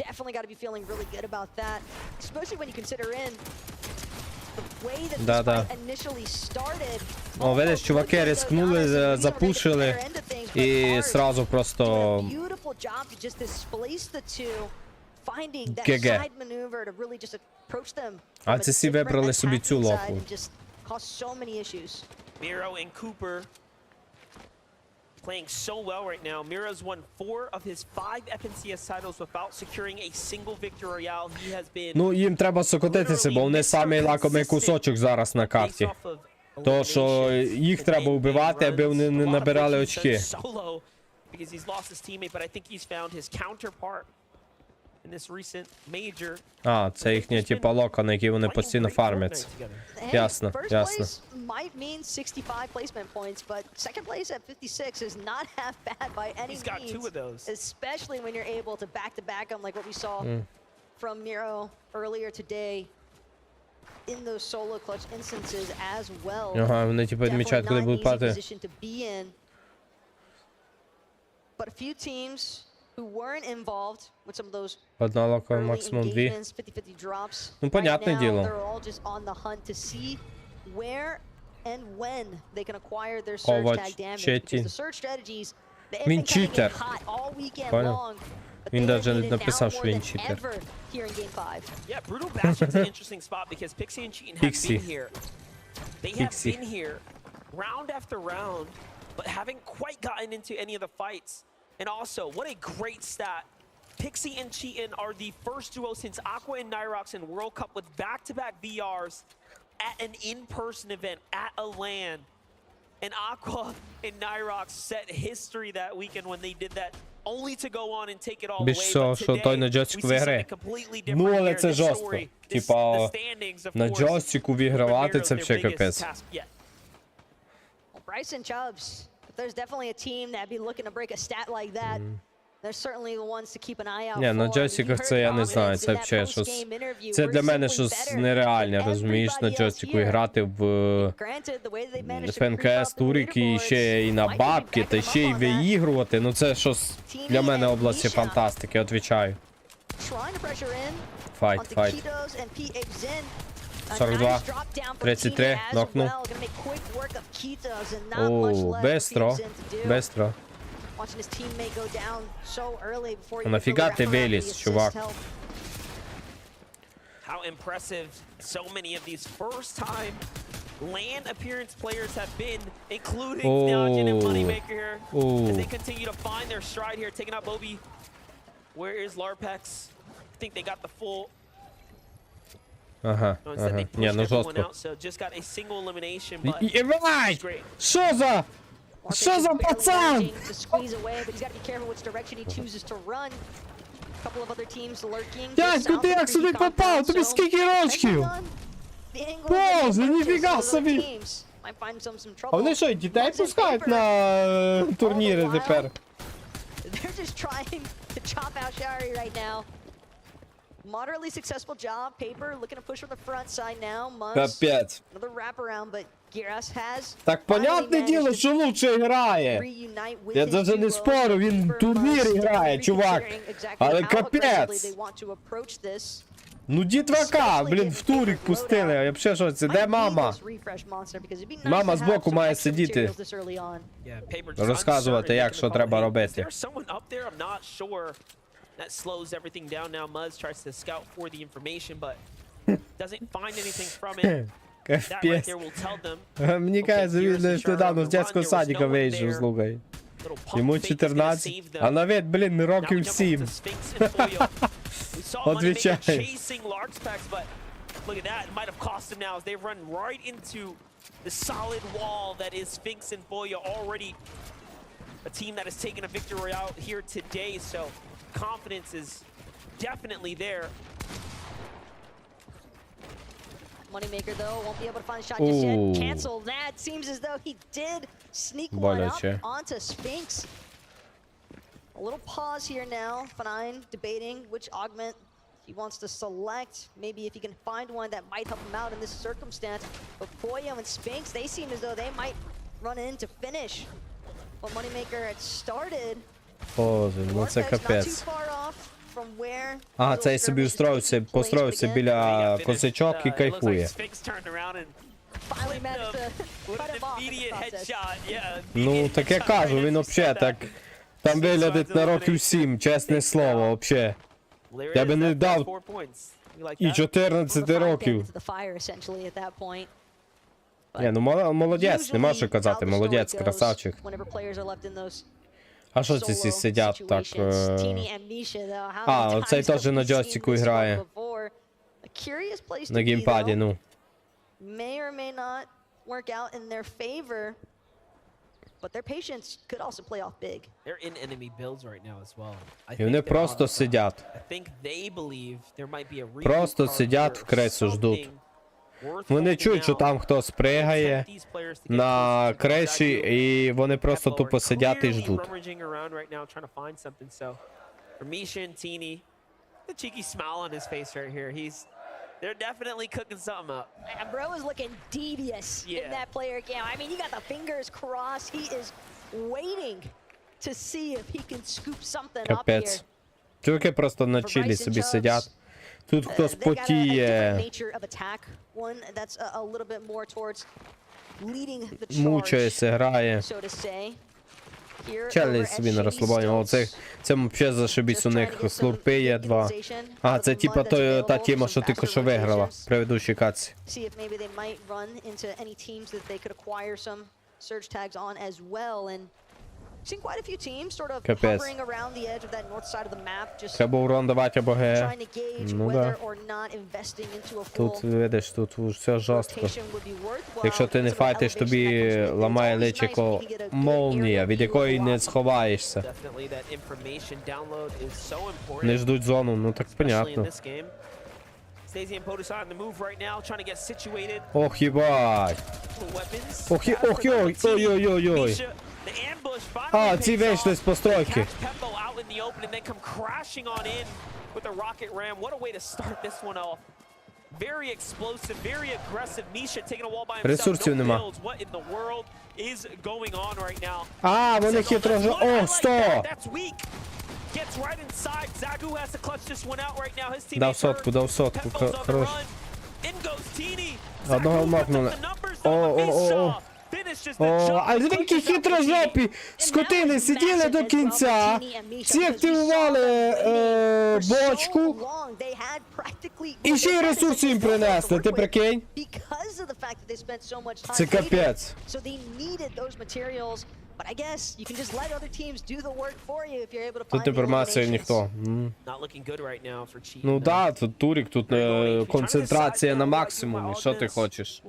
Definitely got to be feeling really good about that, especially when you consider in the way that this fight initially started. О, видиш, чуваки рискнули, запушили і сразу просто Beautiful job to just displace the two. Finding that GG. side maneuver to really just approach them. А це всі вибрали собі цю локу. Cause so many issues. Miro and Cooper playing so well right now. Miro's won 4 of his 5 FNCS titles without securing a single victory royale. He has been. Ну, їм треба сокотитися, бо вони самий лакомий кусочок зараз на карті. То, що їх треба вбивати, аби вони не набирали очки. Because he's lost his teammate, but I think he's found his counterpart in this recent major. А, це їхня типа лока, на якій вони постійно фармляться. Ясно, ясно. Might mean 65 placement points, but second place at 56 is not half bad by any means. He's got 2 of those. Especially when you're able to back them like what we saw from Miro earlier today in those solo clutch instances as well. Ага, вони типа відмічають, коли будуть падати. But a few teams who weren't involved with some of those Одна лока, early максимум 2. engagements, 50-50 drops. Ну, понятне Right now, діло. they're all just on the hunt to see where and when they can acquire their surge tag damage. Because the surge strategies, they've been coming in hot all weekend long. But Він they навіть have не needed написав, now що more він than читер. ever here in Game 5. Yeah, Brutal Bastion's an interesting spot because Pixie and Cheatin have Pixie. been here. They have been here round after round, but haven't quite gotten into any of the fights. And also, what a great stat. Pixie and Cheatin are the first duo since Aqua and Nyrox in World Cup with back-to-back VRs at an in-person event at a LAN. And Aqua and Nyrox set history that weekend when they did that, only to go on and take it all away. Що той на джойстику виграє. Ну, але це жорстко. Типа, на джойстику вигравати це взагалі капець. Bryson Chubbs, if there's definitely a team that'd be looking to break a stat like that, they're certainly the ones to keep an eye out for. Ні, на джойстиках це я не знаю, це взагалі щось... Це для мене щось нереальне, розумієш, на джойстику грати в ФНКС Турік і ще і на бабки, та ще й виігрувати, ну це щось для мене області фантастики, відповідаю. Файт. 42, 33, нокнув. О, бистро. Нафіга ти виліз, чувак? How impressive so many of these first-time LAN appearance players have been, including Nalgin and Moneymaker here, as they continue to find their stride here, taking out Bobby. Where is Larpex? I think they got the full. Ага. Ні, ну жорстко. Єбать! Що за? Що за пацан? Дядьку, ти як сюди попав? Тобі скільки рочків? Боже, ніфіга собі! А вони що, дітей пускають на турніри тепер? Moderately successful job. Paper looking to push from the front side now. Капець. Another wraparound, but Giras has. Так понятне діло, що лучше грає. Я навіть не спорю, він турнір грає, чувак. Але капець. Ну дітвака, блін, в турік пустили. Я взагалі що це, де мама? Мама збоку має сидіти. Розказувати, як, що треба робити. That slows everything down now. Muzz tries to scout for the information, but doesn't find anything from it. That right there will tell them. Мені кажеться, він недавно з дитячого садика вийшов, слухай. Йому 14, а на вид, блін, років 7. Отвічай. Look at that, it might have cost him now as they run right into the solid wall that is Sphinx and Foya, already a team that has taken a victory out here today, so confidence is definitely there. Moneymaker though won't be able to find a shot just yet. Cancel that. Seems as though he did sneak one up onto Sphinx. A little pause here now. Fine, debating which augment he wants to select. Maybe if he can find one that might help him out in this circumstance. But Foya and Sphinx, they seem as though they might run in to finish. But Moneymaker had started. Боже, ну це капець. А, цей собі построївся біля козачок і кайфує. Ну, так я кажу, він взагалі так, там виглядить на років 7, чесне слово, взагалі. Я би не дав і 14 років. Ні, ну молодець, нема що казати, молодець, красавчик. А що ці всі сидять так? А, оцей теж на джойстику грає. На геймпаді, ну. І вони просто сидять. Просто сидять в кресу, ждуть. Вони чують, що там хтось пригає на криші, і вони просто тупо сидять і ждуть. They're definitely cooking something up. And bro is looking devious in that player cam. I mean, you got the fingers crossed. He is waiting to see if he can scoop something up here. Капець. Чуваки просто на чилі собі сидять. Тут хтось потіє. Мучається, грає. Челі собі на розслабоні. О, це взагалі зашибісь у них. Слурпи є 2. А, це типа та тема, що тільки що виграла в предыдущій катці. Капець. Треба урон давати або Г. Ну да. Тут, видиш, тут все жорстко. Якщо ти не файтиш, тобі ламає личико молнія, від якої не сховаєшся. Не ждуть зону, ну так понятно. Ох, їбать. Ой-ой-ой-ой. А, ці вийшли з постройки. Ресурсів нема. А, вони хитро вже... О, 100! Дав сотку, хорош. Одного макнули. О. О, а які хитрожопі скотини сиділи до кінця, всі активували бочку, і ще й ресурси їм принесли, ти прикинь? Це капець. Тут тепер масою ніхто. Ну да, тут турік, тут концентрація на максимумі, що ти хочеш?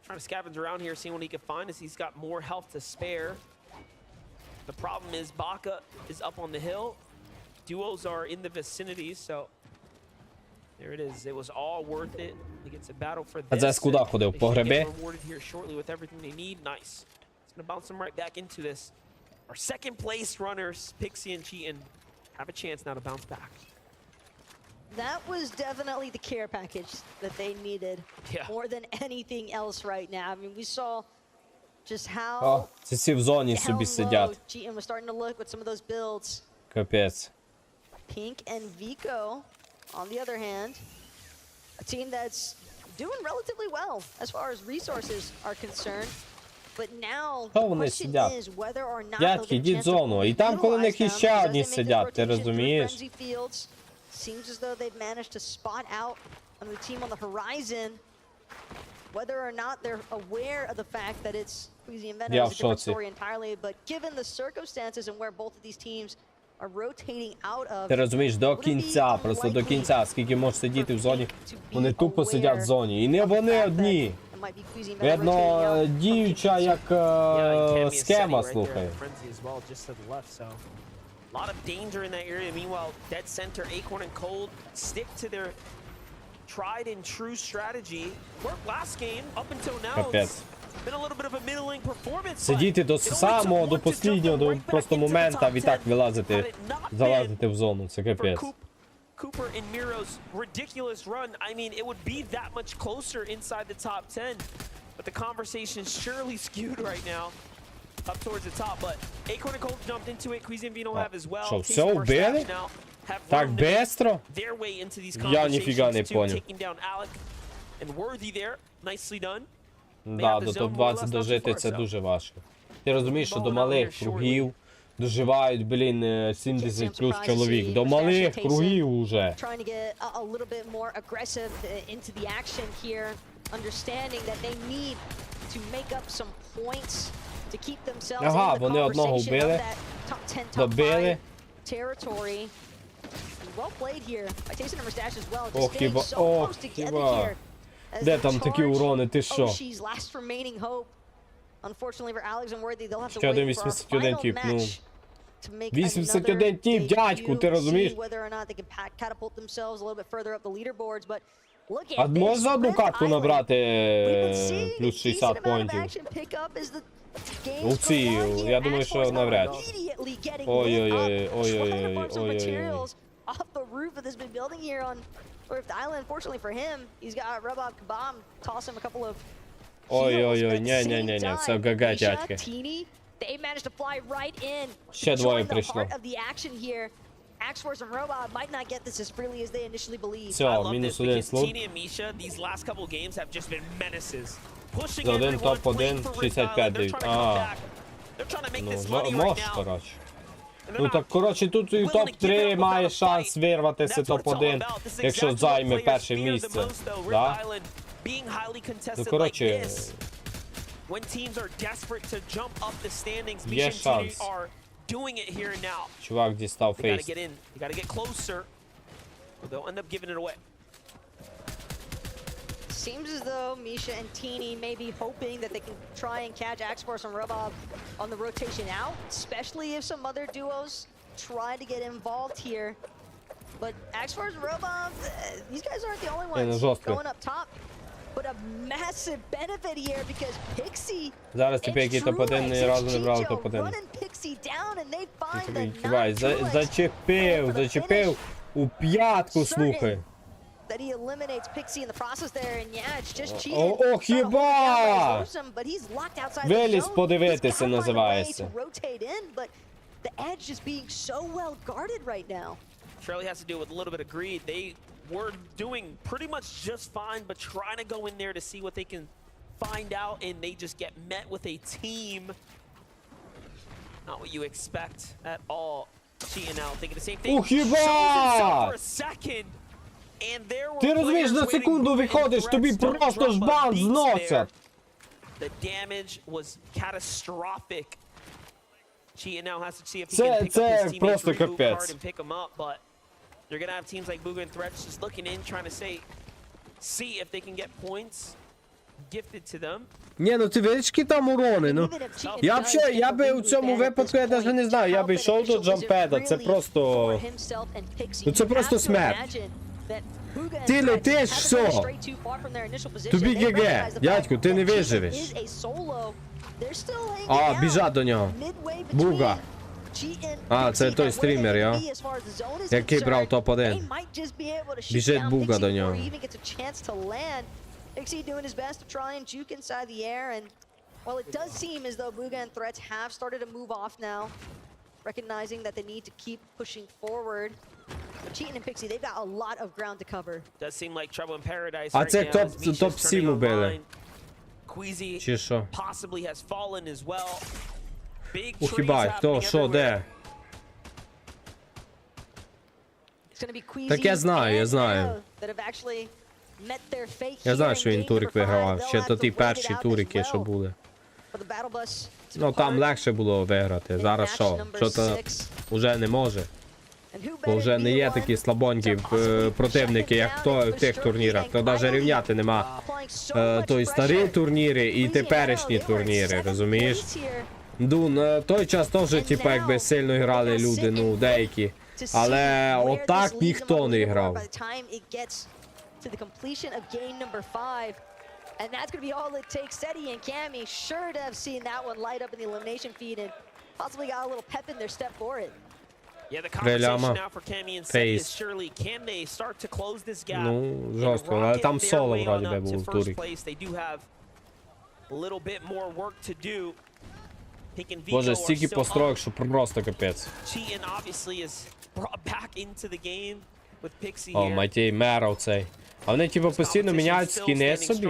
Trying to scavenge around here, seeing what he can find as he's got more health to spare. The problem is Baka is up on the hill. Duos are in the vicinity, so there it is. It was all worth it. Like it's a battle for this. They should get rewarded here shortly with everything they need. Nice. It's gonna bounce them right back into this. Our second place runners, Pixie and Cheatin, have a chance now to bounce back. That was definitely the care package that they needed more than anything else right now. I mean, we saw just how Ці всі в зоні собі сидять. Cheatin was starting to look with some of those builds. Капець. Pink and Vico, on the other hand, a team that's doing relatively well as far as resources are concerned. But now the question is whether or not they'll get a chance to utilize them. Сидять, ти розумієш? Seems as though they've managed to spot out on the team on the horizon. Whether or not they're aware of the fact that it's Queasy and Venom is a different story entirely, but given the circumstances and where both of these teams are rotating out of. Ти розумієш, до кінця, просто до кінця, скільки можеш сидіти в зоні, вони тупо сидять в зоні. І не вони одні. Видно, діюча як схема, слухай. A lot of danger in that area. Meanwhile, dead center, Acorn and Cold stick to their tried and true strategy. Worked last game up until now. It's been a little bit of a middling performance. Сидіти до самого, до останнього, до просто момента, і так вилазити, залазити в зону. Це капець. Cooper and Miro's ridiculous run. I mean, it would be that much closer inside the top 10. But the conversation's surely skewed right now. Up towards the top, but Acorn and Cold jumped into it. Queasy and Vino have as well. Що, все вбили? Так быстро? Я ніфіга не понял. Да, до топ-20 дожити це дуже важко. Ти розумієш, що до малих кругів доживають, блін, 70 плюс чоловік. До малих кругів уже. Ага, вони одного вбили, добили. Ох, хіба, ох, хіба. Де там такі урони, ти що? Ще один 81 тіп, ну. 81 тіп, дядьку, ти розумієш? А можна за одну катку набрати плюс 60 поінтів? У ці, я думаю, що навряд. Ой-ой-ой, ой-ой-ой, ой-ой-ой. Off the roof of this big building here on Rift Island. Unfortunately for him, he's got Rubab Kabam toss him a couple of. Ой-ой-ой, не, все ГГ, дядьки. They managed to fly right in. Ще двоє прийшло. X-Force and Robot might not get this as freely as they initially believed. Все, мінус один слот. За один топ-1, 65 дають. Ну, можеш, коротше. Ну так, коротше, тут і топ-3 має шанс вирватися топ-1, якщо займе перше місце. Да? Ну, коротше, є шанс. Чувак дістав фейс. Seems as though Misha and Teeny may be hoping that they can try and catch X-Force and Robob on the rotation out, especially if some other duos try to get involved here. But X-Force and Robob, these guys aren't the only ones going up top. But a massive benefit here because Pixie Зараз тепер які топ-1 ні разу не брали топ-1. Зачепив у п'ятку, слухай. That he eliminates Pixie in the process there, and yeah, it's just cheating. О, хіба! Виліз подивитися називається. The edge just being so well guarded right now. Surely has to do with a little bit of greed. They were doing pretty much just fine, but trying to go in there to see what they can find out, and they just get met with a team. Not what you expect at all. Cheating out, thinking the same thing. О, хіба! Ти розумієш, на секунду виходиш, тобі просто ж бан зносять. The damage was catastrophic. Cheating now has to see if he can pick up his просто teammate's blue card капець. and pick him up, but you're gonna have teams like Booga and Threats just looking in, trying to see if they can get points gifted to them. Ні, ну ти величкі там урони, ну. Я би у цьому випадку, я навіть не знаю, я би йшов до джампеда, це просто... Ну це просто смерть. Ти летиш, все. Тобі ГГ, дядьку, ти не виживеш. А, біжать до нього. Буга. А, це той стрімер, я? Який брав топ-1. Біжить Буга до нього. Pixie doing his best to try and juke inside the air, and while it does seem as though Booga and Threats have started to move off now, recognizing that they need to keep pushing forward. But Cheatin' and Pixie, they've got a lot of ground to cover. Does seem like trouble in paradise А right це now. as Misha's топ-7 turning убили. online. Queasy Чи що? possibly has fallen as well. Big О, trees хіба, хто, happening що, everywhere. де? It's gonna be Queasy Так я знаю, я and знаю. Nano that have actually met their fate Я here знаю, in що він game турик number 5. вигравав. They'll Ще have то to ті wait it перші out турики, as що well були. for the battle bus to Ну там depart. легше було виграти. Зараз match що? number Що то 6. вже не може. And who Бо better вже не є be такі one слабонькі to possibly противники, shut як him то down в тих and турнірах. То навіть рівняти нема. applying so much Той старі pressure. турніри і Louisiana, теперішні they were in турніри, 7th розумієш? place here. Ну, на той час теж, типу, якби сильно грали люди, ну, деякі. Але отак ніхто не грав. By the time it gets to the completion of game number 5, and that's going to be all it takes. Seti and Cammy sure to have seen that one light up in the elimination feed and possibly got a little pep in their step for it. Yeah, the conversation Прямо. now for Cammy and Seti is Face. surely can they start to close this gap? Ну, and жорстко, але rocket там their соло way вроді on би up був to в first турі. place. They do have a little bit more work to do. Pink and Vico Боже, are стільки still построєк, up. що просто капець. Cheating obviously is brought back into the game with Pixie О, here. Матій, Меров цей. А вони, типу, постійно міняють скіни собі.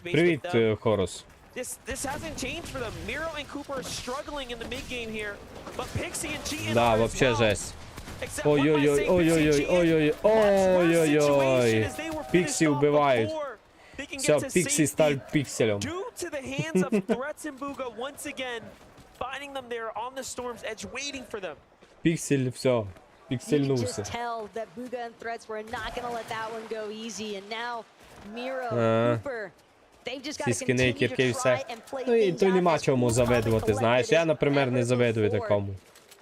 Привіт, Хорус. This hasn't changed for them. Miro and Cooper are struggling in the mid game here, but Pixie and Cheating Да, are as вообще well. жесть. Except what Ой-ой-ой, I say, Pixie and ой-ой-ой, Cheating, ой-ой-ой, that's their situation ой-ой-ой. as they were Піксі finished off вбивають. before they can Все, get to Піксі став safety. пікселем. Due to the hands of Threats and Booga once again, finding them there on the Storm's edge, waiting for them. Піксель, все, You could піксельнувся. just tell that Booga and Threats were not going to let that one go easy, and now Miro, Cooper, they've just got Ці to скини, continue to кірки і try все. and play Ну і things то out нема as чому who завидувати, are the знаєш. Я, collected наприклад, as не ever завидую before. такому.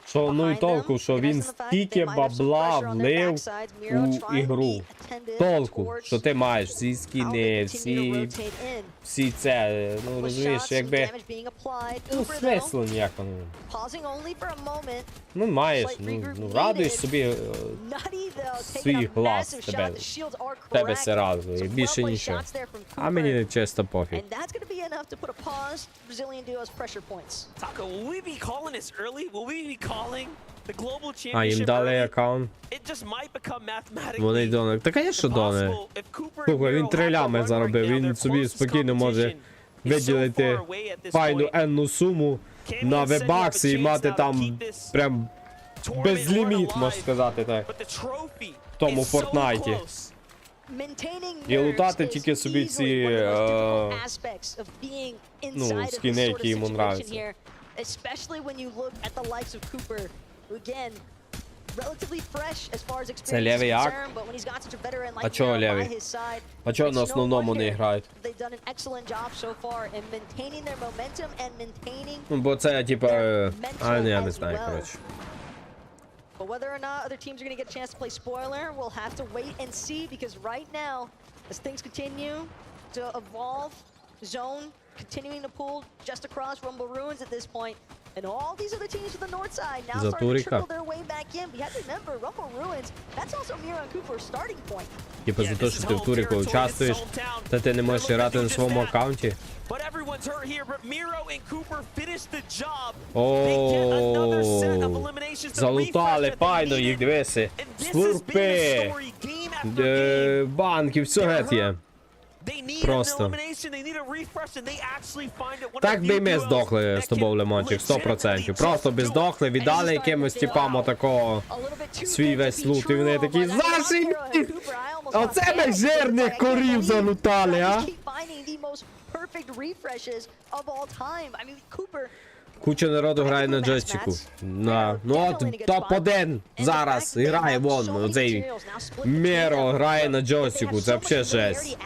Що, ну і толку, що він стільки бабла влив у ігру. Толку, що ти маєш всі скіни, всі це, ну розумієш, якби, ну смислу ніякого. Ну маєш, ну радуєш собі свій глаз тебе, тебе все разу, і більше нічого. А мені чисто пофіг. Taka, will we be calling this early? Will we be calling the global А їм championship дали early? аккаунт. It just might become mathematically Вони доне. Та, звісно, доне. impossible if Cooper and Слухай, він Miro 3 have the лями run заробив, right now. він Their собі closest спокійно може competition is so виділити far away at this файну point. енну суму Cammy на and Seti have a вебакси і chance мати now to там keep this прям tournament безліміт, alive, можна сказати так. but the trophy В тому is so Фортнайті. close. І лутати тільки собі ці, ну, скини, які йому нравляться. Це лівий ак? А чого лівий? А чого на основному не грають? Ну, бо це, типа, а не, я не знаю, коротше. But whether or not other teams are going to get a chance to play spoiler, we'll have to wait and see, because right now, as things continue to evolve, Zone continuing to pull just across Rumble Ruins at this point, and all these other teams to the north side now starting to trickle their way back in. But you have to remember, Rumble Ruins, that's also Miro and Cooper's starting point. Типа за те, що ти в Турику участвуєш, та ти не можеш грати на своєму аккаунті. But everyone's hurt here, but Miro and Cooper finished the job. They get another set of eliminations to Залутали, refresh if they пайно need їх, it. дивися. And this has been the Слурпи, story game after game. банки, все геть є. They need an Просто. elimination, they need a refresh, and they actually find it. One of Так the би і few ми duos здохли з that тобою, can Лемончик, 100%. legitimately Просто би just do it. здохли, віддали якимось типам отакого свій весь лут, і вони такі, зашить! Оце ми жирних корів залутали, а? Куча народу грає на джойстику. Ну от топ-1 зараз грає вон, оцей Міро грає на джойстику, це взагалі жесть.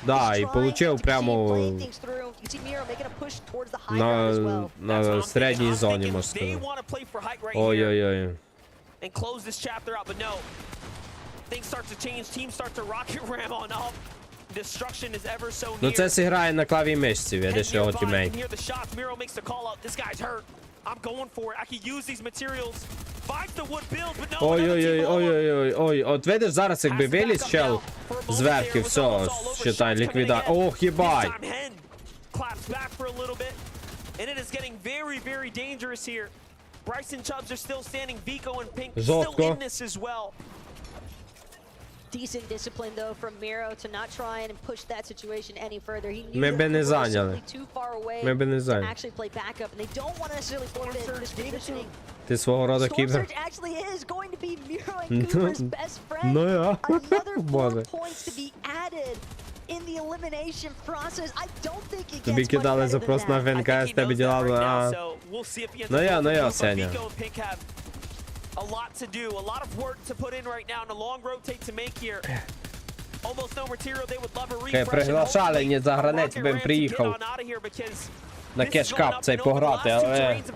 Да, і получив прямо на середній зоні, можна сказати. Ой-ой-ой. And close this chapter out, but no. Things start to change, teams start to rocket ram on up. Destruction is ever so near. Ну це зіграє на клаві мишці, видиш його тімейт. Hear the shots. Miro makes the call out. This guy's hurt. I'm going for it. I can use these materials. Finds the wood build, but no. Ой-ой-ой, от видиш, зараз якби виліз чел зверху, все, считай, ліквіда. Ох, їбать. Claps back for a little bit. And it is getting very, very dangerous here. Bryson Chubbs are still standing. Vico and Pink still in this as well. Decent discipline though from Miro to not try and push that situation any further. He knew Ми that би не Cooper was зайняли. simply too far away Ми би не to зайняли. actually play backup, and they don't want to necessarily forfeit this positioning. Ти свого роду Storm кібер? Surge actually is going to be Miro and Cooper's best friend. Ну я. Another 4 Боже. points to be added in the elimination process. I don't think it Тобі gets much кидали better than запрос на that. I think ВНК, he тебе knows діла, that right now, а... so we'll see if he ends Ну up я, going ну for я, Vico. Сеня. Vico and Pink have a lot to do, a lot of work to put in right now, and a long rotate to make here. Almost no material. They would love a refresh. приглашали, не за границю б приїхав на кешкап цей пограти,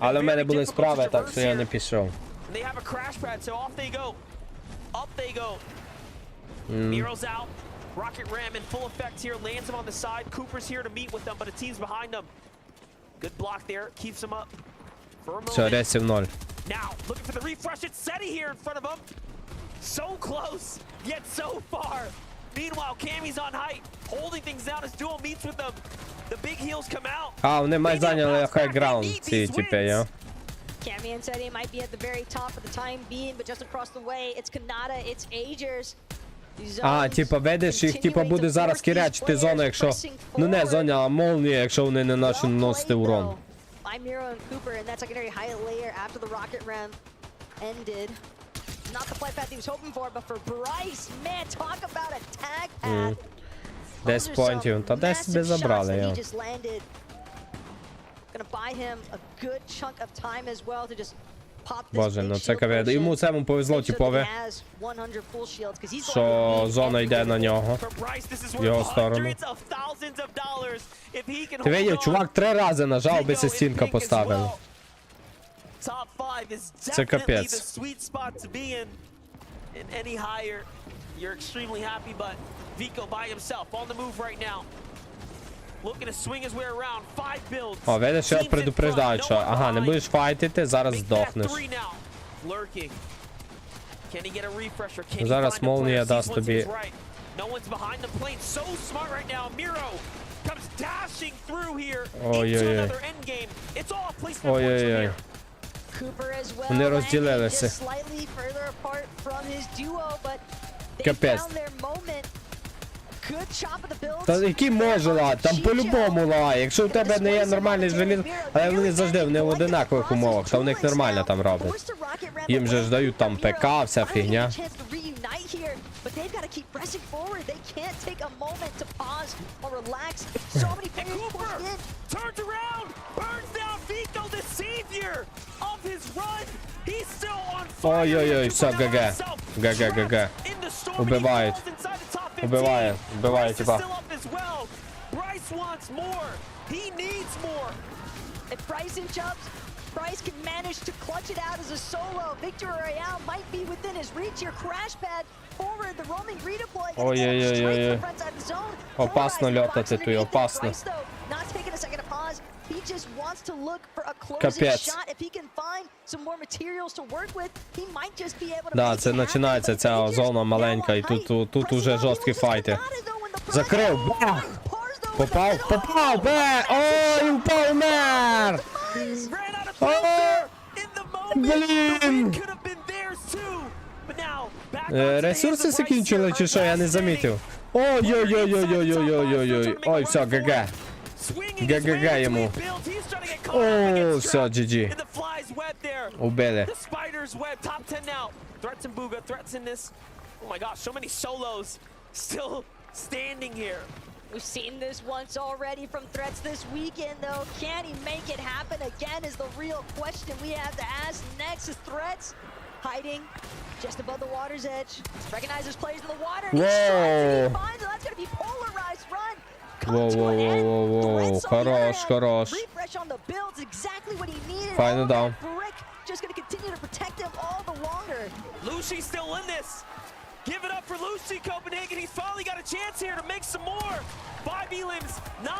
але в мене були справи, так що я не пішов. They have a crash pad, so off they go. Up they go. Miro's out. Rocket Ram in full effect here, lands him on the side. Cooper's here to meet with them, but a team's behind them. Good block there, keeps him up for a Все, moment. ресів 0. Now, looking for the refresh. It's Seti here in front of him. So close, yet so far. Meanwhile, Cammy's on height, holding things down as Duo meets with them. The big heels come out. А, вони мають зайняли хайграунд, ці типи, я. Cammy and Seti might be at the very top for the time being, but just across the way, it's Kanata, it's Agers. А, типа, видиш, їх типа буде зараз кирячити зону, якщо... Ну не зоня, а молнія, якщо вони не почнуть наносити урон. By Miro and Cooper, and that secondary high layer after the rocket ram ended. Not the flight path he was hoping for, but for Bryce, man, talk about a tag path. 10 поінтів, та десь би забрали його. Gonna buy him a good chunk of time as well to just pop this Боже, big ну це shield каведа. potion. Йому цьому повезло, Make sure that типове, he has 100 full shields, 'cause he's що going to зона need йде на every нього. For Bryce, this is В його worth сторону. hundreds of thousands of dollars if he can Ти hold видів, on. чувак 3 рази нажав, би Vigo се and стінка Pink as поставили. well. Top 5 is Це definitely капець. the sweet spot to be in. And any higher, you're extremely happy, but Vico by himself on the move right now. Looking to swing his way around. 5 builds. О, видиш, я Teams in предупреждаю, front, що, no one ага, не behind. будеш файтити, зараз Big Cat здохнеш. 3 now. Lurking. Can he get a refresh or can he Зараз find a молнія player? дасть Sees one тобі. to his right. No one's behind them playing so smart right now. Miro comes dashing through here into another end game. It's all a placement for Ой-ой-ой. Cooper as well. Вони landing розділилися. just slightly further apart from his duo, but they Капець. found their moment. Good chop of the builds. Та який може лад? Там по-любому лад. Якщо у тебе не є нормальний желіз, але вони завжди вони в одинакових умовах, та у них нормально там роблять. Їм же ж дають там ПК, вся фігня. But they've got to keep pressing forward. They can't take a moment to pause or relax. So many And players Cooper pushed in. turns around, burns down Vico, the savior of his run. He's still on fire. Ой-ой-ой, все, ГГ. ГГ. Убивають. Убиває, убиває, типа. Bryce wants more. He needs more. If Bryson jumps, Bryce can manage to clutch it out as a solo. Victory Royale might be within his reach here. Crash pad forward, the roaming redeploy. Ой-ой-ой-ой. Опасно льотати тут, опасно. Not taking a second to pause. He just wants to look for a closing Капець. shot. If he can find some more materials to work with, he might just be able to Да, make це it happen. починається But ця Agers зона маленька, і now on height. тут уже Pressing жорсткі on the файти. Kanata, though, in the Закрив, front. бах! Pars, though, Попав, with the попав, бе! Ой, упав мер! Ran out of Oh, builds there in the moment. The блін! win could have been theirs too. But now, back onto the hands Ресурси of Bryce закінчили here, чи our що, я не last замітив. standing. Ой-ой-ой-ой-ой-ой-ой-ой. Ой, все, ГГ. Swinging his ГГ way йому. into a build. He's trying to get caught up О, against все, trap GG. in the fly's web there. Убили. The spider's web, top 10 now. Threats in Booga, threats in this. Oh my gosh, so many solos still standing here. We've seen this once already from Threats this weekend, though. Can he make it happen again is the real question we have to ask. Next is Threats hiding just above the water's edge. Recognizes players in the water. And he strikes and he finds it. That's going to be polarized run. Whoa, whoa, whoa, whoa, whoa. Хорош, хорош. Refresh on the builds, exactly what he needed. Final All down. that brick just going to continue to protect him all the longer. Lucy's still in this. Give it up for Lucy, Copenhagen. He's finally got a chance here to make some more. 5 elims, 9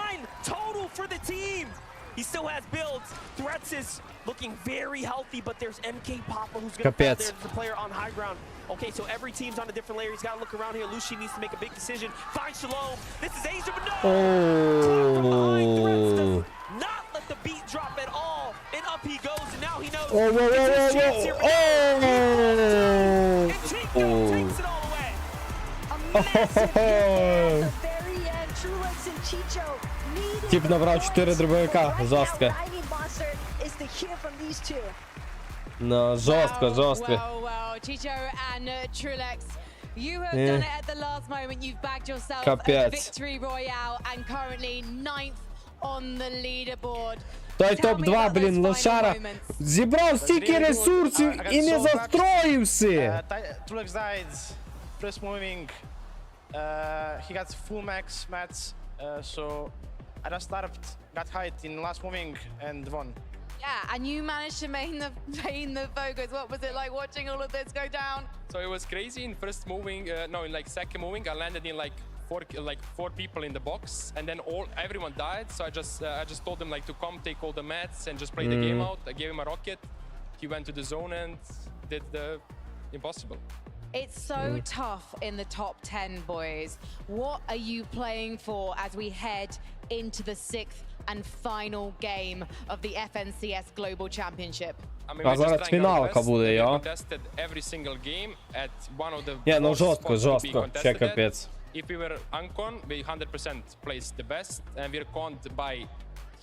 total for the team. He still has builds. Threats is looking very healthy, but there's MK Papa who's going to Капец. there's the player on high ground. Okay, so every team's on a different layer. He's got to look around here. Lucy needs to make a big decision. Find Shalom. This is Asia, but no! Caught from behind. Threats does not let the beat drop at all. And up he goes, and now he knows Whoa, whoa, it's his whoa, chance whoa, here. whoa. And Chico takes it all away. Тип набрав 4 дробовика, жорстко. Ну, жорстко, жорстко. Chicho and Trulex, you have done it at the last moment. You've bagged yourself a Капець. victory royale and currently 9th on the leaderboard. Той топ-2, блін, лошара, зібрав стільки ресурсів і не застроївся. Trulex died. First moving. He got full max mats. So I just started, got height in last moving and won. Yeah, and you managed to main the focus. What was it like watching all of this go down? So it was crazy in first moving, no, in like second moving, I landed in like four people in the box, and then everyone died. So I just told them like to come take all the mats and just play the game out. I gave him a rocket. He went to the zone and did the impossible. It's so tough in the top 10, boys. What are you playing for as we head into the 6th and final game of the FNCS Global Championship? I mean, зараз фіналка буде, йо. Contested every single game at one of the Ні, ну most жорстко, spots to be жорстко, contested ще at. капець. If we were uncon, we 100% placed the best, and we're conned by,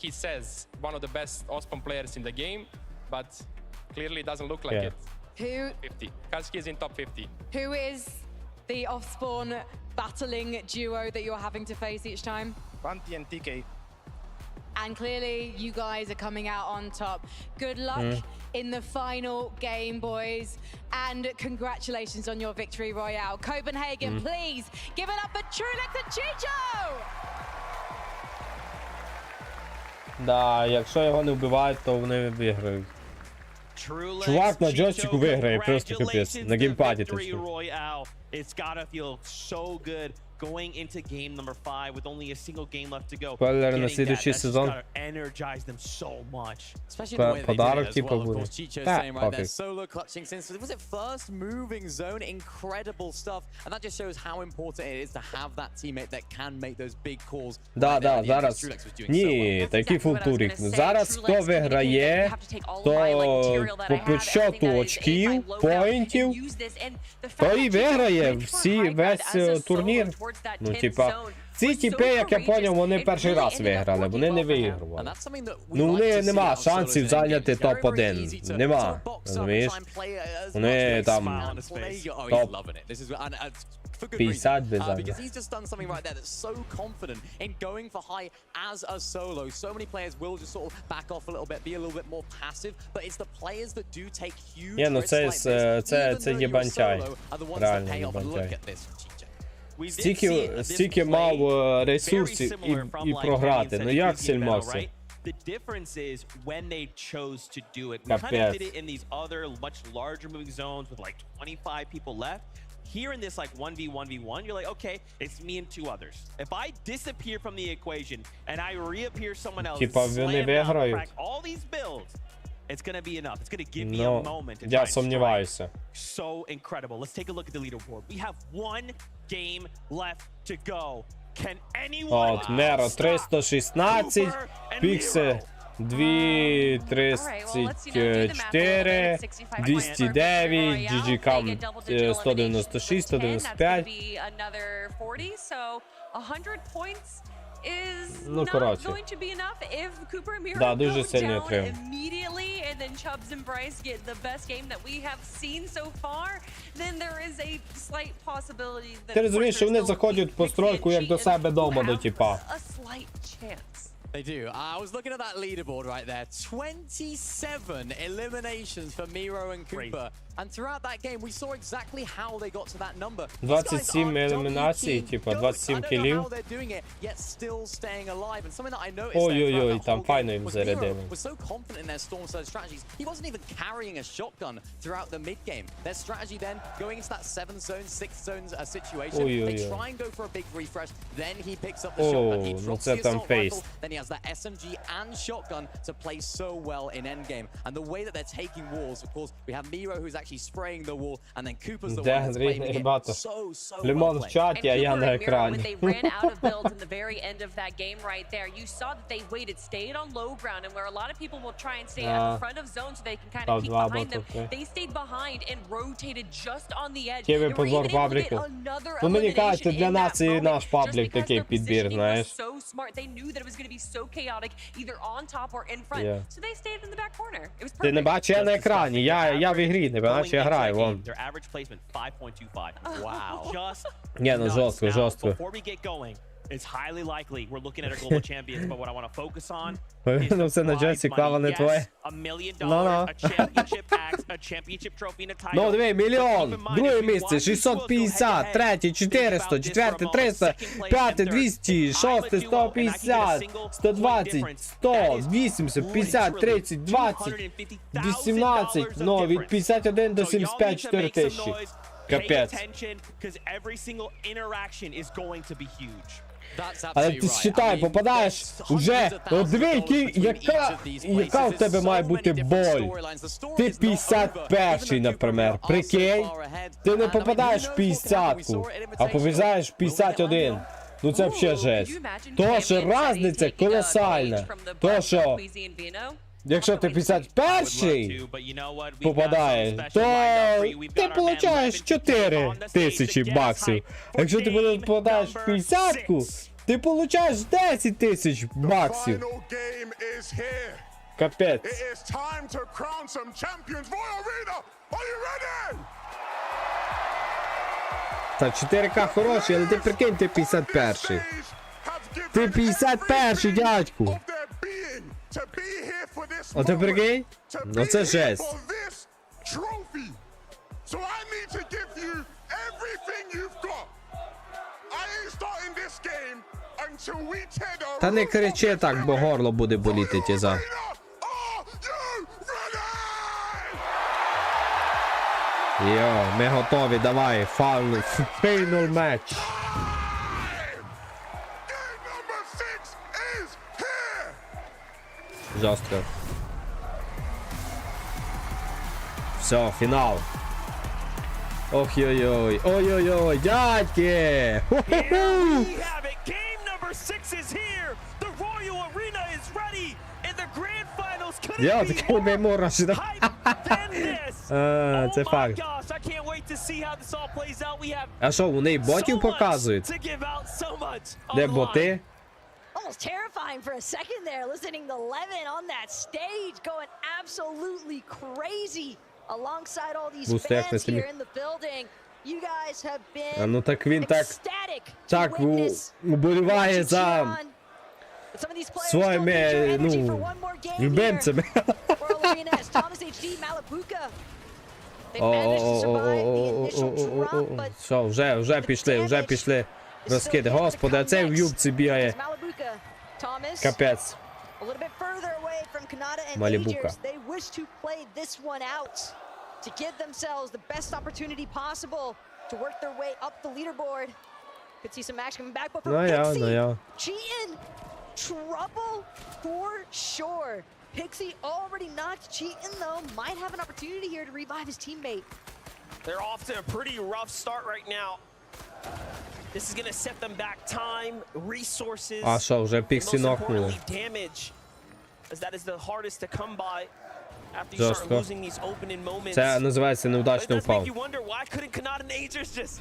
he says, one of the best Ospan players in the game, but clearly it doesn't look like it. Who 50, because he's in top 50. Who is the off-spawn battling duo that you're having to face each time? Banti and TK. And clearly you guys are coming out on top. Good luck in the final game, boys. And congratulations on your victory royale. Copenhagen, please give it up for Trulex and Chicho! Да, якщо його не вбивають, то вони виграють. Чувак на джойстику виграє, просто капець. На геймпаді ти чув. It's gotta feel so good going into game number 5 with only a single game left to go. Спойлер на Getting that, слідуючий that's just сезон. gotta energize them so much. Especially in the way that they did Подарок it as типу well. Of буде. course, Chicho's Та, saying right there, пофіг. solo clutching since, was it first moving zone? Incredible stuff. And that just shows how important it is to have that teammate that can make those big calls. Да, да, зараз. Ні, такий фултурік. Зараз хто виграє, то по підсчету очків, поінтів, то і виграє весь турнір. Ну, типа, ці типи, як я поняв, вони перший раз виграли, вони не виігрували. Ну, вони нема шансів зайняти топ-1. Нема, розумієш? Вони там топ 50 без because he's just done something right there that's so confident in going for high as a solo. So many players will just sort of back off a little bit, be a little bit more passive, but it's the players that do take huge risks like this, even though you're a solo, are the ones that pay off. Look at this, Chicho. Стільки мав ресурсів і програти. Ну як сильмався? The difference is when they chose to do it. We kind of did it in these other much larger moving zones with like 25 people left. Here in this like 1v1v1, you're like, okay, it's me and 2 others. If I disappear from the equation and I reappear someone else, slam down, crack all these builds, it's gonna be enough. It's gonna give me a moment to try and strike. So incredible. Let's take a look at the leaderboard. We have 1 game left to go. Can anyone От, Неро 316, Піксе 234, 209, GGCam 196, 195. Ну, коротше. Да, дуже сильний отрив. Ти розумієш, що вони заходять по стройку як до себе дома, до типа. They do. I was looking at that leaderboard right there. 27 eliminations for Miro and Cooper. And throughout that game, we saw exactly how they got to that number. 27 елімінацій, типа 27 кілів. Ой-ой-ой, там файно їм зарядили. Was so confident in their storm surge strategies. He wasn't even carrying a shotgun throughout the mid game. Their strategy then going into that 7 zone, 6 zones situation. They try and go for a big refresh. Then he picks up the shotgun. He drops the assault rifle. Then he has that SMG and shotgun to play so well in endgame. And the way that they're taking walls, of course, we have Miro who's actually actually spraying the wall, and then Cooper's the Де one that's Андрій, blaming it ребята? so Лимон well в played. чаті, а я Cooper на and Miro, when екрані. they ran out of builds in the very end of that game right there, you saw that they waited, stayed on low ground, and where a lot of people will try and stay at the front of zone so they can kind of peek behind them, they stayed behind and rotated just on the edge. They Києві were подбор even able to get пабліку. another Ну, мені elimination кажеться, для in нас that і moment, наш just паблік because такий their підбір, positioning знаєш. was so smart. They knew that it was going to be so chaotic, either on top or in front. Yeah. So they stayed in the back corner. It was Ти не perfect. бачиш, я на екрані, я в ігрі, не бачиш, я граю, вон. Their average placement 5.25. Wow. Just Ні, ну жорстко, Now, жорстко. before we get going, it's highly likely we're looking at our global champions, but what I want to focus on Ну це на Джесі клава не твоє. $1 million, No. a championship axe, a championship trophy and a title. Ну, диви, мільйон, Keep in mind, друге if you місце, want to 650, go третє, head-to-head, 400, think about четверте, this 300, for a moment. Second place п'яте, and third. 200, шосте, I'm a duo, and I can get a 150, single 120, point 100, difference. 80, 50, 30, 20, $250,000 18, ну, від 51 до So y'all need 75, to 4 make some тисячі. noise, pay Капець. attention, 'cause every single interaction is going to be huge. That's Але absolutely ти right. считай, I mean, попадаєш there's уже, hundreds of от диви, thousands of dollars between each яка of these в places. тебе There's має so бути many different боль. storylines. The story Ти is not over, 51-й, even though наприклад, Cooper are so прикинь, far ahead. ти не And, I mean, попадаєш who в knows what can happen? We 50-ку, saw it in а Invitational. побіжаєш в Will they 51. let Ну це взагалі жесть. То, що різниця колосальна. То, що якщо ти 51-й попадаєш, то ти получаєш 4 тисячі баксів. Якщо ти попадаєш в 50-ку, ти получаєш 10 тисяч баксів. Капець. Та 4К хороший, але ти прикинь, ти 51-й. Ти 51-й, дядьку. А ти прикинь? Ну це жесть. Та не кричи так, бо горло буде боліти тіза. Йо, ми готові, давай, фінал матч. Жорстко. Все, фінал. Ох-ой-ой, ой-ой-ой, дядьки! Ху-ху-ху! Я таке не можу. Це факт. А що, вони і ботів показують? Де боти? Almost terrifying for a second there, listening to Levin on that stage going absolutely crazy alongside all these fans here in the building. You guys have been ну так він ecstatic to так witness вболіває за своїми, любимцями. Що, вже пішли розкиди. Господи, а цей в юбці бігає. Капець. Малібука. To give themselves the best opportunity possible to work their way up the leaderboard. Could see some action coming back, but for Pixie, cheating, trouble for sure. Pixie already knocked Cheatin though, might have an opportunity here to revive his teammate. They're off to a pretty rough start right now. This is gonna set them back time, resources, А що, вже Піксі нокнули. damage, as that is the hardest to come by. After you start losing these opening moments. Це називається неудачно впав. You wonder why couldn't Kanata and Agers just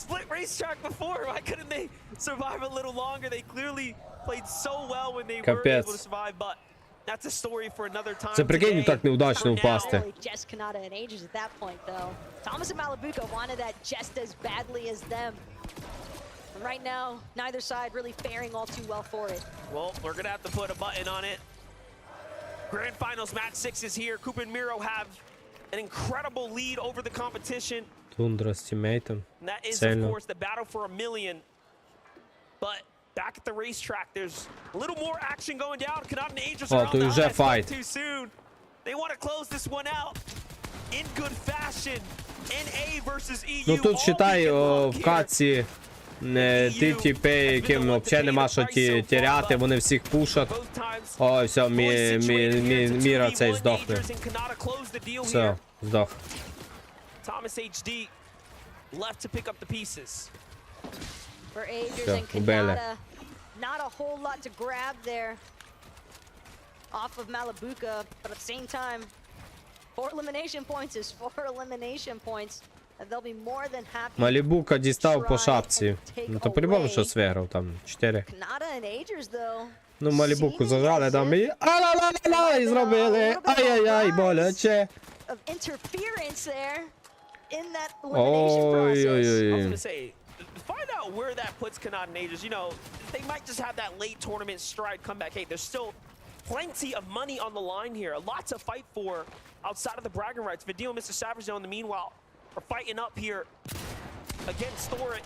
split racetrack before? Why couldn't they survive a little longer? They clearly played so well when they were able to survive, but that's a story for another time. Це прикинь, так неудачно впасти. Just Kanata and Agers at that point though. Thomas and Malabuka wanted that just as badly as them. And right now, neither side really faring all too well for it. Well, we're gonna have to put a button on it. Grand Finals Match 6 is here. Cooper and Miro have an incredible lead over the competition. Тундра з тімейтом. And that is, of course, the battle for $1 million. But back at the racetrack, there's a little more action going down. Kanata and Angels are on the high too soon. They want to close this one out in good fashion. NA versus EU. Ну тут считай, в катці ті типи, яким взагалі нема що тіряти, вони всіх пушать. Ой, все, Міра цей здохне. Все, здох. Thomas HD left to pick up the pieces. For Agers Все, and убили. Kanata, not a whole lot to grab there off of Malabuka, but at the same time, 4 elimination points is 4 elimination points. And they'll be more than happy. Малібука дістав по try шапці. and take Ну то по-любому away. щось виграв там 4. Kanata and Agers, though, Ну Малібуку seeming зажали as там if і ала-ла-ла-ла і зробили. Ай-яй-яй, боляче. of interference there in that elimination process. I was Ой-ой-ой. gonna say, find out where that puts Kanata and Agers. You know, they might just have that late tournament stride comeback. Hey, there's still plenty of money on the line here. A lot to fight for outside of the bragging rights. Video and Mr. Savage, though, in the meanwhile, are fighting up here against Thorin.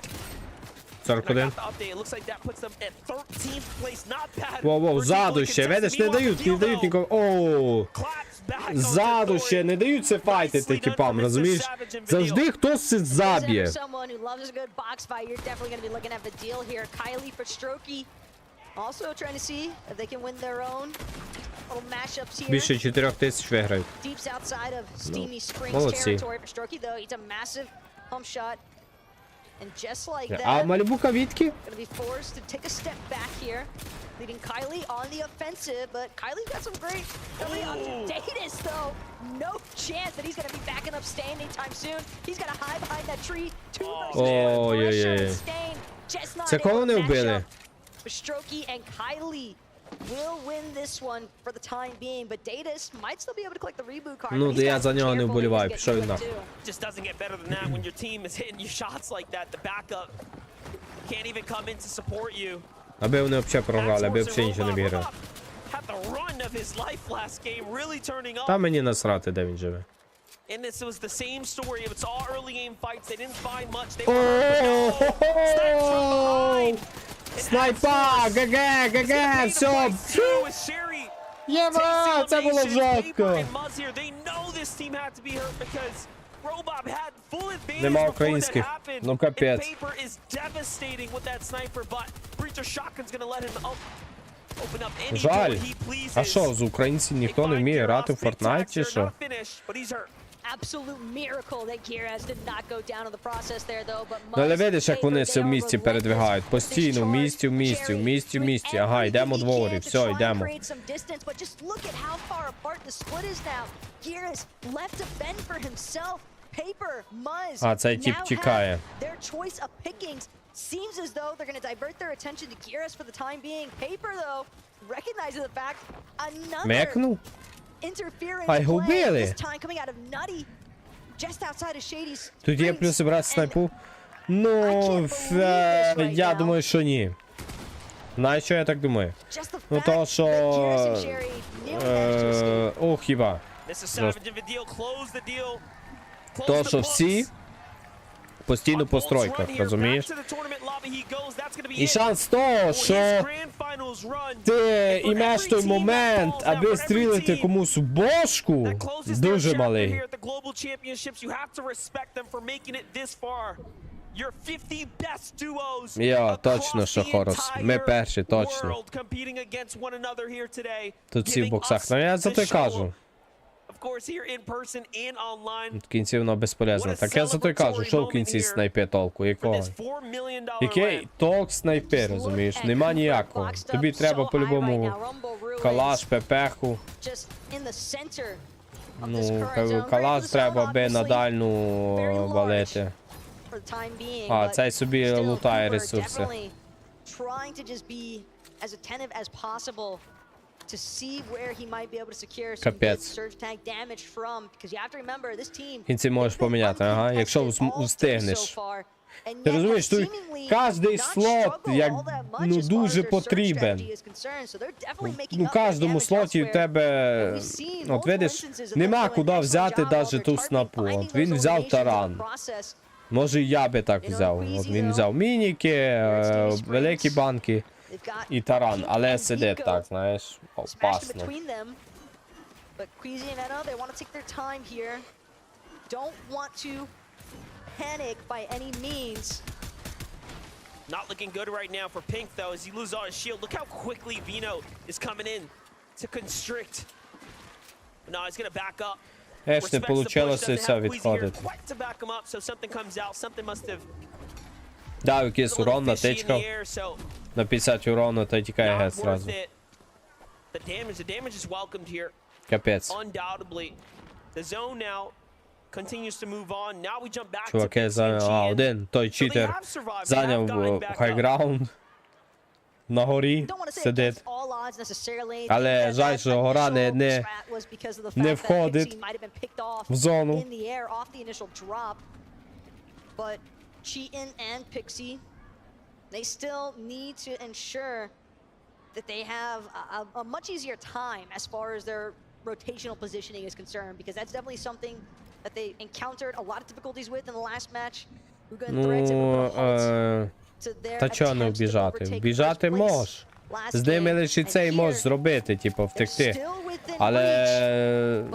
And I 41. got the update. It looks like that puts them at 13th place. Not bad. Воу-воу, for ззаду Team ще, Contestant. видиш, не Meanwhile, дають, не Video, дають though, нікого. Оу, claps back onto ззаду ще Thorin. не дають це файтити типам, розумієш? Завжди хтось це заб'є. For someone who loves a good box fight, you're definitely going to be looking at the deal here. Kylie for Strokey, also trying to see if they can win their own little mashups here. Більше 4000 виграють. Deeps outside of Steamy Springs молодці. territory for Strokey, though. It's a massive pump shot. And just like that, А Малібука відки? gonna be forced to take a step back here, leading Kylie on the offensive, but Kylie got some great early on to Datus, though. No chance that he's gonna be backing up Stain anytime soon. He's gotta hide behind that tree. 2 versus 1 pressure with Stain. Just not Це кого able не to match вбили? up. But Strokey and Kylie will win this one for the time being, but Datus might still be able to collect the reboot card. Ну, but he's я gotta за be нього не careful вболіваю, that he's пішов getting він good нахуй. too. Just doesn't get better than that when your team is hitting you shots like that. The backup can't even come in to support you. Аби вони взагалі програли, аби взагалі нічого не виграли. Had the run of his life last game, really turning up. Та мені насрати, де він живе. And this was the same story. It's all early game fights. They didn't find much. They were hurt, but no. Sniped from behind. Снайпа! ГГ, ГГ, все! With Sherry. Єба, це було Takes eliminations. Paper жорстко! and Muzz here. They know this team had to be hurt because Robop had full advantage Нема before that українських. happened. Ну And капець. Paper is devastating with that sniper, but Breacher Shotgun's gonna let him open up any Жаль. door he pleases. А що, з українців ніхто не вміє грати в Fortnite чи що? Absolute miracle that Geras did not go down in the process there, though. But Ну, але Muzz, видиш, як вони Paper, все в they are місті relentless передвигають. with this Постійно, в charge. місті, в місті, в Cherry місті, в doing місті. Ага, everything йдемо he дворі, can to все, try and йдемо. create some distance, but just look at how far apart the split is now. Geras left to fend for himself. Paper, Muzz, А, цей тип now have тікає. their choice of pickings. Seems as though they're going to divert their attention to Geras for the time being. Paper, though, recognizing the fact another Мекнув? interference А його play, вбили? this time coming out of Nutty, just outside of Shady's Тут є Springs. плюси брати And снайпу? Ну, я думаю, що ні. Знаєш, що я так думаю? just the Ну, fact то, що... that Geras and Sherry nearly managed to escape. О, хіба. То, що всі постійно по стройках, розумієш? І шанс того, що ти імеш той момент, аби стрілити комусь в бошку, дуже малий. Я точно, що Хорос. Ми перші, точно. Тут всі в боксах. Ну я за то й кажу. В кінці воно безполезно. Так я за то й кажу, що в кінці снайпи толку, якого? Який толк снайпи, розумієш? Нема ніякого. Тобі треба по-любому калаш, пепеху. Just in the center of this Ну, current zone. калаш Very треба, аби obviously на дальню very валити. for the time being, А, but цей собі still, лутає Cooper ресурси. definitely trying to just be as attentive as possible to see where he might be able to secure some good Капець. surge tank damage from, because you have to remember this team. В кінці можеш поміняти, ага, якщо встигнеш. Ти розумієш, тут кожний слот як, ну, дуже потрібен. Ну, в кожному слоті в тебе, от видиш, нема куди взяти навіть ту снапу. От він взяв таран. Може і я би так взяв. От він взяв мініки, великі банки і таран, але сидить так, знаєш, опасно. But Queasy and Eno, they want to take their time here. Don't want to panic by any means. Not looking good right now for Pink, though, as he loses all his shield. Look how quickly Vino is coming in to constrict. No, he's going to back up. Еш, не получилося і все, відходить. Дав якийсь урон, натичкав. На 50 урону, та й тікає геть зразу. Капець. Чуваки, один, той читер, зайняв хайграунд. На горі сидить. Але жаль, що гора не входить в зону. Cheatin' and Pixie, they still need to ensure that they have a much easier time as far as their rotational positioning is concerned, because that's definitely something that they encountered a lot of difficulties with in the last match. Та чого не вбіжати? Вбіжати можеш. З ними лише цей можеш зробити, типу, втекти. Але...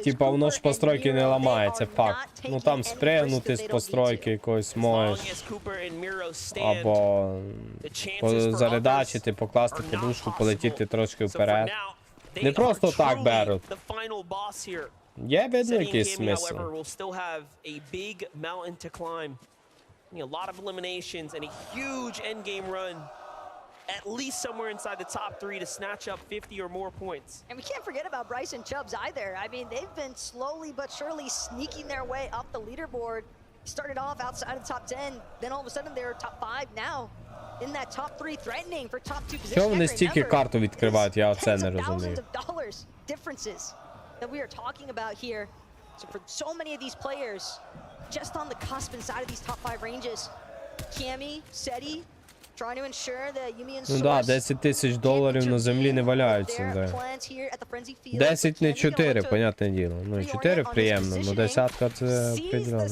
Типа, воно ж постройки не ламається, факт. Ну там спригнути з постройки якоїсь можеш. Або заредачити, покласти подушку, полетіти трошки вперед. Не просто так беруть. Є видно якийсь смисл. A lot of eliminations and a huge end game run, at least somewhere inside the top 3 to snatch up 50 or more points. And we can't forget about Bryce and Chubbs either. I mean, they've been slowly but surely sneaking their way up the leaderboard. Started off outside of the top 10, then all of a sudden they're top 5 now. In that top 3 threatening for top 2 position. Чому вони стільки карту відкривають, я оце не розумію. Differences that we are talking about here. So for so many of these players, just on the cusp inside of these top 5 ranges. Kami, Seti, trying to ensure that Yumi and Source. Ну да, 10 тисяч доларів на землі не валяються. 10 не 4, понятне діло. Ну і 4 приємно, ну десятка це определенно.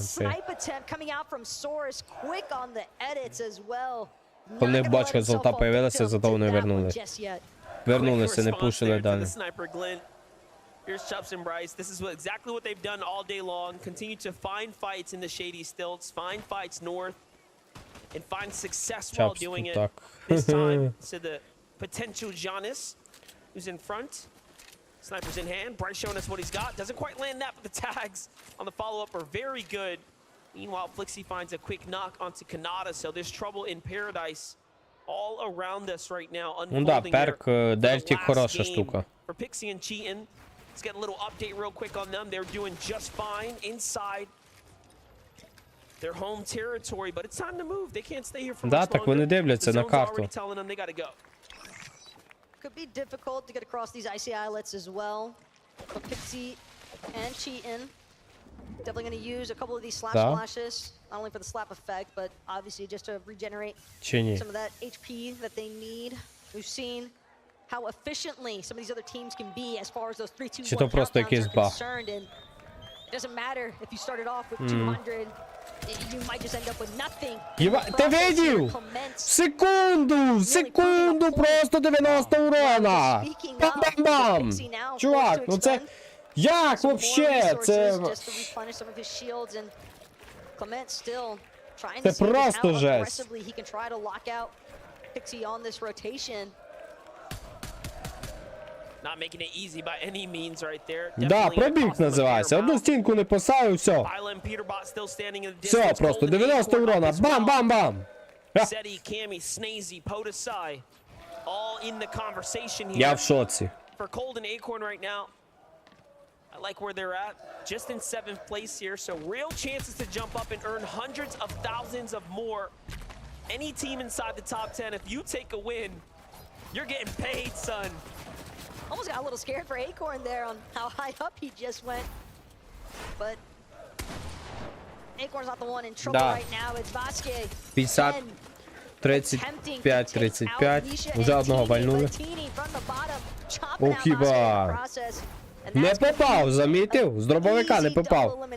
Коли не бачка золота появилася, зато вони вернулися, не пушили далі. Here's Chubbs and Bryce. This is exactly what they've done all day long. Continue to find fights in the shady stilts, find fights north, and find success while doing it. This time to the potential Giannis, who's in front. Sniper's in hand. Bryce showing us what he's got. Doesn't quite land that, but the tags on the follow-up are very good. Meanwhile, Flixie finds a quick knock onto Kanata, so there's trouble in paradise all around us right now. Unfolding perk Deltic хороша штука. For Pixie and Cheatin'. Let's get a little update real quick on them. They're doing just fine inside their home territory, but it's time to move. They can't stay here for much longer. Так вони дивляться на карту. Could be difficult to get across these icy islets as well. But Pixie and Cheatin' definitely going to use a couple of these slap splashes, not only for the slap effect, but obviously just to regenerate some of that HP that they need. We've seen how efficiently some of these other teams can be as far as those 3-2-1 countdowns are concerned, and it doesn't matter if you started off with 200, you might just end up with nothing. Ти видів? Секунду, просто 90 урона. Бам-бам-бам. Чувак, ну це... Як вообще? Це просто жесть. Да, пробіг називається. Одну стінку не поставив, все. Все, просто 90 урона. Бам-бам-бам. Я в шоці. I like where they're at, just in 7th place here, so real chances to jump up and earn hundreds of thousands of more. Any team inside the top 10, if you take a win, you're getting paid, son. Almost got a little scared for Acorn there on how high up he just went. But Acorn's not the one in trouble right now. It's Vasquez. 50, 35, 35. Уже одного вальнули. О, хіба. Не попав, замітив? З дробовика не попав.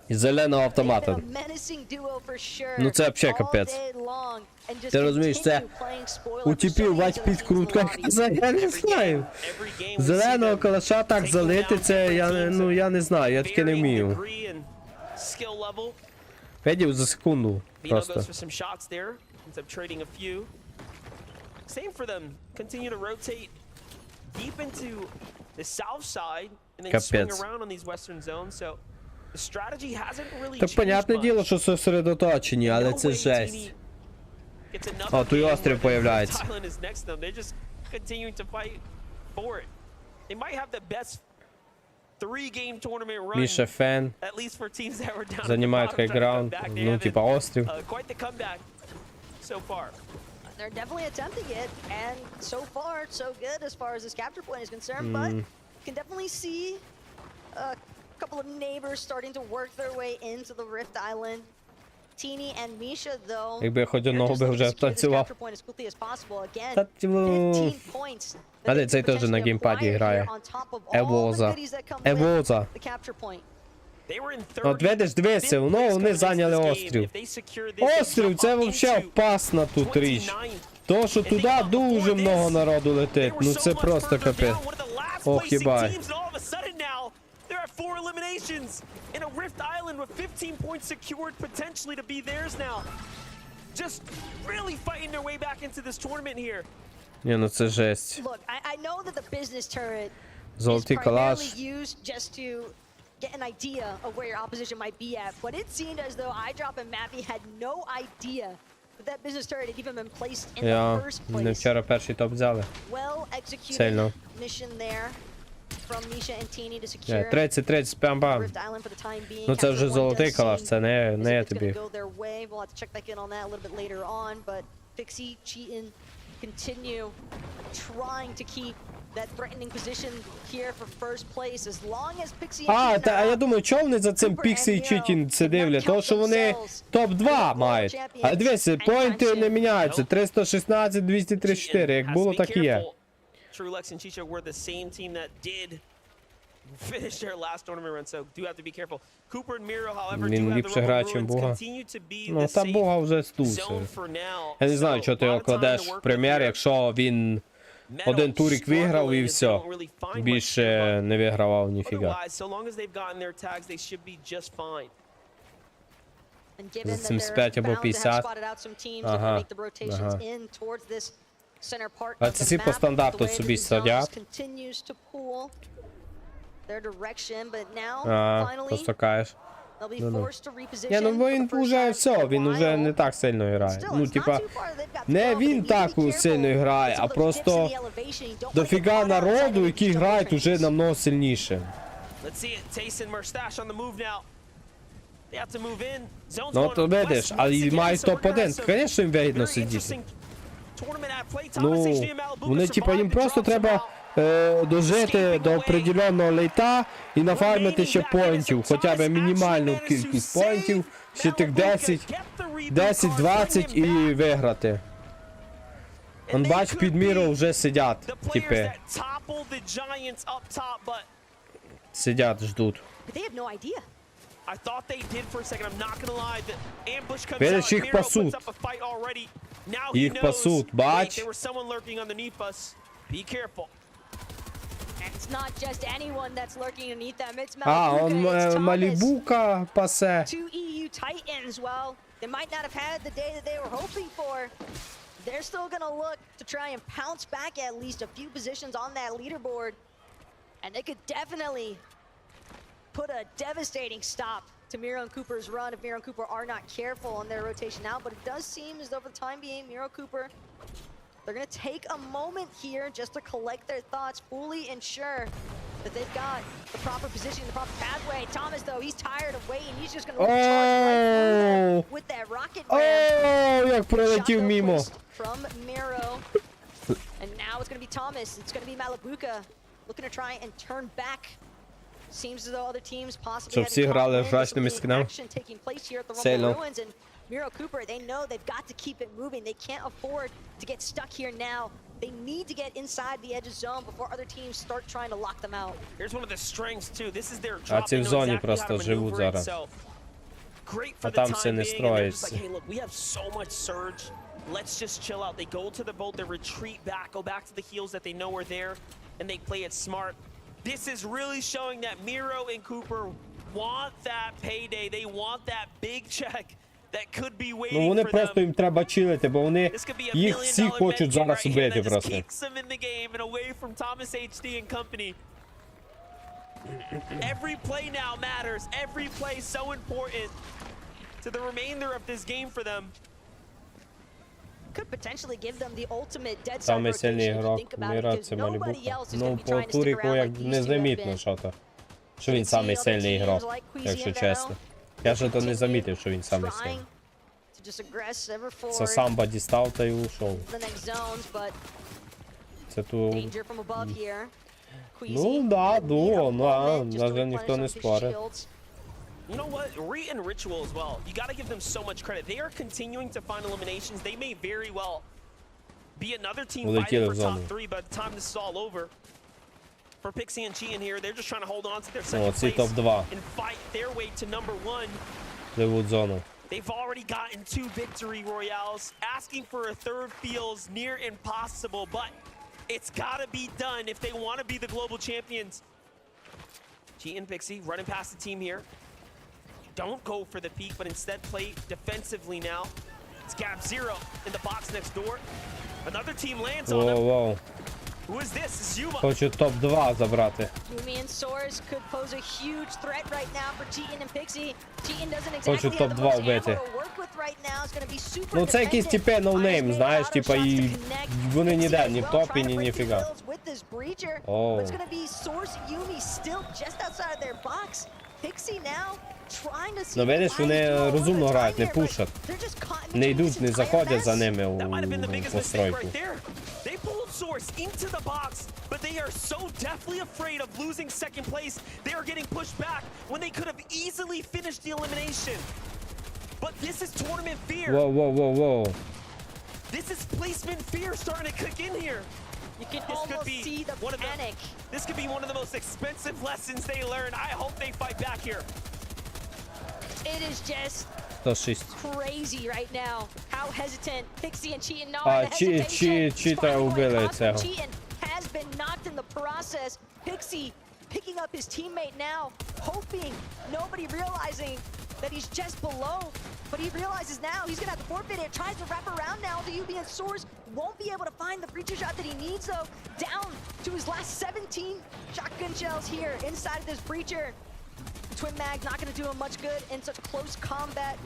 Із зеленого автомата. Ну це взагалі капець. Ти розумієш, це у типів вать підкрутка. Я не знаю. Зеленого калаша так залити, це я не знаю, я таке не вмію. Видів за секунду просто. same for them. Continue to rotate deep into the south side and then swing Капець. around on these western zones. So the strategy hasn't really Так, changed понятне much. діло, що сосредоточені, але No це way жесть. Teeny gets enough О, of тут і the game острів where the появляється. Thailand is next to them. They're just continuing to fight for it. They might have the best 3-game tournament run, Міша Фен at least for teams that were down at the займають bottom, trying to come хайграунд, back. They ну, haven't, типа острів. quite the comeback so far. They're definitely attempting it, and so far, so good as far as this capture point is concerned, but you can definitely see a couple of neighbors starting to work their way into the Rift Island. Teeny and Misha, though, Якби я хоч they're одного just би looking to вже secure this танцював. capture point as quickly as possible. Again, Та, типу, 15 points that але they цей could теж на potentially геймпаді acquire грає. here on top of all the Евоза. goodies that come with Евоза. the capture point. They were in От видиш, дивися, ну, вони зайняли острів. Острів, це взагалі опасна тут річ. То, що туди дуже много народу летить, ну це просто капець. Ох, єбай. There are 4 eliminations in a Rift Island with 15 points secured potentially to be theirs now. Just really fighting their way back into this tournament here. Ні, ну це жесть. Look, I know that the business turret is Золотий primarily калаш. used just to get an idea of where your opposition might be at, but it seemed as though iDrop and Mappy had no idea that that business turret had even been placed in the Я first не place. вчора перший топ взяли. Well executed Сильно. mission there from Misha and Teeny to secure 30 спам-бам. Rift Island for the time being. Ну це вже Capture one золотий does калаш, seem це не as if я it's gonna тобі. go their way. We'll have to check back in on that a little bit later on, but Fixie, Cheatin continue trying to keep that threatening position here for first place as long as Pixie and А, Cheatin та, а are я up. думаю, чого вони за цим Pixie і Cheatin це дивлять? Тому що вони топ-2 мають. А дивіться, поінти не міняються. 316, 234, як було, так і є. True Lex and Chicha were the same team that did finish their last tournament run, so do have to be careful. Cooper and Miro, however, do Він have the ліпше Roman грає, чим Ruins, Буга. continue to be Ну, the та safe Буга вже стусив. zone for now. Я не знаю, So, чого ти a lot його of time to кладеш work в with прем'єр, here. якщо він один турик виграв і все. Більше не вигравав ніфіга. Otherwise, so long as they've gotten their tags, they should be just fine. And given that 75 they're або bound to have 50. spotted out some teams that Ага, will make the rotations ага. in towards this center part А of ці the всі по map, стандарту the way собі that the садять. zones continues to pull their direction, but now А, finally просто каєш. they'll be Ну-ну. forced to reposition. Ні, ну for він the first вже time in все, a він уже не while. так сильно грає. Still, Ну, it's not типа, too far. They've got не 12, він they need to так be сильно careful. грає, Some а of those dips просто in the elevation, you don't want to get дофіга caught outside народу, of які these грають уже seconds. намного сильніше. Let's see it. Tayson Mustache on the move now. They have to move in. Zone's Ну, going то видиш, west а once і again, мають so we're gonna топ-1. have some Звісно, їм вигідно very сидіти. interesting tournament at play. Thomas Ну, HDM Malibu вони, типа, їм survived the просто drop треба somehow. дожити до определенного лейта і нафармити ще поінтів, хоча б мінімальну кількість поінтів, ще тих 10-20 і виграти. Он бач, під міру вже сидять, The players типи, that toppled the Giants up top, but сидять, ждуть. But they have no idea. I thought they did for a second. I'm not gonna lie. The ambush comes Видиш, out. їх Miro пасуть. puts up a fight already. Now he Їх knows. пасуть, Wait, бач. there was someone lurking underneath us. Be careful. And it's not just anyone that's lurking underneath them. It's А, Malibuka, он it's Thomas. Малібука пасе. Two EU Titans, well, they might not have had the day that they were hoping for. They're still gonna look to try and pounce back at least a few positions on that leaderboard. And they could definitely put a devastating stop to Miro and Cooper's run if Miro and Cooper are not careful on their rotation out. But it does seem as though for the time being, Miro Cooper, they're gonna take a moment here just to collect their thoughts, fully ensure that they've got the proper position, the proper pathway. Thomas, though, he's tired of waiting. He's just gonna charge right through them with that rocket ram. О, як пролетів Shot, though, мімо. placed from Miro. And now it's gonna be Thomas. It's gonna be Malibuka looking to try and turn back. Seems as though other teams possibly Щоб having всі caught грали wind of жвачними some скинами. action taking place here at the Сильно. Rumble Ruins. And Miro Cooper, they know they've got to keep it moving. They can't afford to get stuck here now. They need to get inside the edge of zone before other teams start trying to lock them out. Here's one of the strengths too. This is their А drop. ці They в know зоні exactly how to просто живуть maneuver it, зараз. so great А for the там time все не being. And they're just строїться. like, hey, look, we have so much surge. Let's just chill out. They go to the boat, they retreat back, go back to the heels that they know are there, and they play it smart. This is really showing that Miro and Cooper want that payday. They want that big check. that could be Ну waiting вони for просто them. їм треба чилити, бо вони This could be a їх $1 всі million хочуть medkit зараз right here убити that just просто. keeps them in the game and away from Thomas HD and company. Every play now matters. Every play so important to the remainder of this game for them. Could potentially give them the ultimate dead side Самий rotation сильний if you ігрок think about it, міра because це nobody Малібуха. else is Ну, going to be по trying to stick Туріку around як like he used to have незамітно, been. що він самий сильний ігрок, якщо чесно. Я ж то не замітив, що він самий сильний. To just aggress ever Це forward самба дістав та й ушов. the next zones, but Це ту... danger from above here. Ну, Queasy, да, need a дуо, moment да, just to навіть ніхто не replenish some of his спорить. shields. You know what? Re and Ritual as well. You got to give them so much credit. They are continuing to find eliminations. They may very well be another team Улетіли fighting в for top зону. 3 by the time this is all over. For Pixie and Chi in here, they're just trying to hold on to their second О, ці place топ-2. and fight their way to number 1. Пливуть зону. They've already gotten 2 victory royales. Asking for a third feels near impossible, but it's got to be done if they want to be the global champions. Chi and Pixie running past the team here. Don't go for the peek, but instead play defensively now. It's Gab Zero in the box next door. Another team lands on him. Воу-воу. Who is this? It's Yuma. Хочу топ-2 забрати. Yumi and Source could pose a huge threat right now for Cheatin and Pixie. Cheatin doesn't Хочу exactly have the топ-2 most ammo вбити. to work with right now. It's gonna be super Ну це якісь dependent типи on his ноунейм, made знаєш, auto типа shots to і connect. вони Pixie ніде, as ні в well, топі, trying to ні break the ніфіга. kills with this breacher. Oh. But it's gonna be Source Yumi still just outside of their box. Pixie now trying to see Ну видиш, why вони he's doing all розумно the грають, не time here, but пушать. they're just caught in Не between йдуть, this не entire заходять за mess. ними That might have been the у biggest mistake постройку. right there. They pulled Source into the box, but they are so deathly afraid of losing second place. They are getting pushed back when they could have easily finished the elimination. But this is tournament fear. Воу-воу-воу-воу. This is placement fear starting to kick in here. You can This could almost be see the one of the- panic. This could be one of the most expensive lessons they learn. I hope they fight back here. It is just 106. crazy right now. How hesitant Pixie and Cheatin are. А, The hesitation Cheetah spiraling убили across from цього. Cheatin has been knocked in the process. Pixie picking up his teammate now, hoping, nobody realizing that he's just below. But he realizes now he's gonna have to forfeit it. Tries to wrap around now to UB and Source. Won't be able to find the breacher shot that he needs though. Down to his last 17 shotgun shells here inside of this breacher. Twin mag not gonna do him much good in such close combat.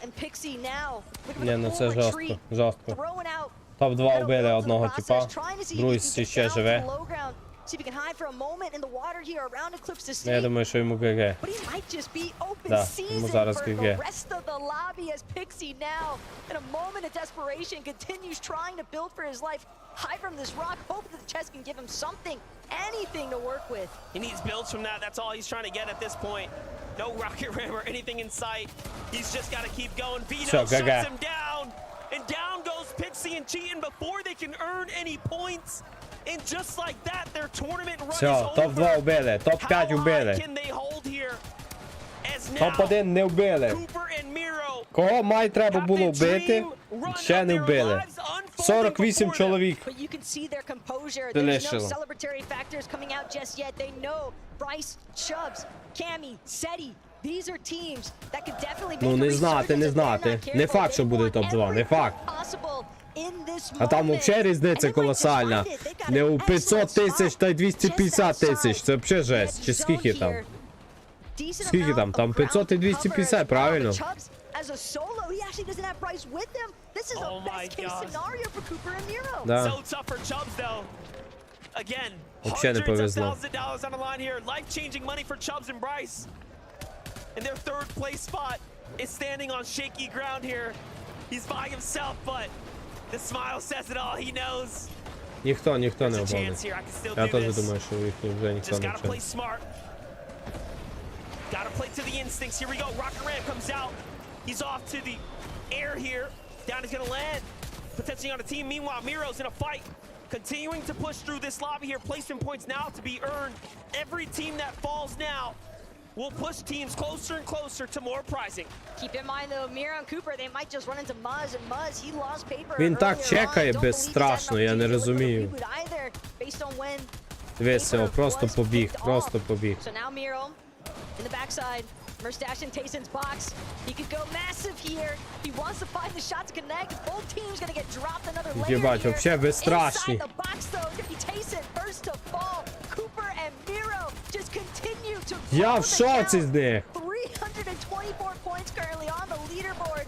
And Pixie now looking Ні, for ну the це full жорстко, retreat. жорстко. Throwing out Топ-2 вбили одного process, типа, trying to see if другий he can get ще down to живе. the low ground. See if he can hide for a moment in the water here around Eclipse to Ну, я see. думаю, що йому ГГ. But he might just be open Да, season йому зараз for ГГ. the rest of the lobby as Pixie now, in a moment of desperation, continues trying to build for his life. High from this rock, hoping that the chest can give him something, anything to work with. He needs builds from that. That's all he's trying to get at this point. No rocket ram or anything in sight. He's just got to keep going. Vito Sure, shuts Gaga. him down. And down goes Pixie and Cheatin before they can earn any points. And just like that, their tournament run Все, is over. топ-2 вбили, топ-5 How high вбили. can they hold here? As now, Топ-1 не вбили. Cooper and Miro Кого май треба have було the вбити, dream run ще of не their вбили. lives unfolding 48 before them. чоловік. But you can see their composure. Ти There's no лишило. celebratory factors coming out just yet. They know Bryce, Chubbs, Cammy, Seti. These are teams that could definitely make Ну, a не знати, resurgence не if they're знати. not Не careful. факт, що They буде want топ-2, не every факт. point possible in this А там moment. взагалі різниця And they might just колосальна. find it. They've got Не an у 500 excellent тисяч та й spot 250 just outside тисяч. Це взагалі жесть. Чи the скільки zone там? here. Decent Скільки amount там? of Там 500 і ground 250, cover as well, правильно? but Chubbs, as a solo, he actually doesn't have Bryce with him. This is Oh a my best case gosh. scenario for Cooper and Miro. Да. So tough for Chubbs though. Again, Вообще не hundreds of повезло. thousands of dollars on the line here. Life-changing money for Chubbs and Bryce. And their third place spot is standing on shaky ground here. He's by himself, but the smile says it all. He knows Ніхто не there's a обманув. chance here. I can still Я do теж this. думаю, що їх вже ніхто Just не gotta play вчить. smart. Gotta play to the instincts. Here we go. Rocket Ram comes out. He's off to the air here. Down is gonna land. Potentially on a team. Meanwhile, Miro's in a fight. Continuing to push through this lobby here. Placement points now to be earned. Every team that falls now will push teams closer and closer to more prizing. Keep in mind though, Miro and Cooper, they might just run into Muzz, and Muzz, he lost paper Він так earlier on. чекає Don't believe he's had an безстрашно, я не opportunity to look for the розумію. reboot either, based on when Дивись, paper просто was побіг, picked просто off. побіг. So now Miro in the backside, Merstash in Tayson's box. He could go massive here. He wants to find the shot to connect. Both teams gonna get dropped another layer Єбать, here. вообще безстрашні. Inside the box though, gonna be Tayson first to fall. Cooper and Miro just continue to Я grow в the шоці count. з них. 324 points currently on the leaderboard.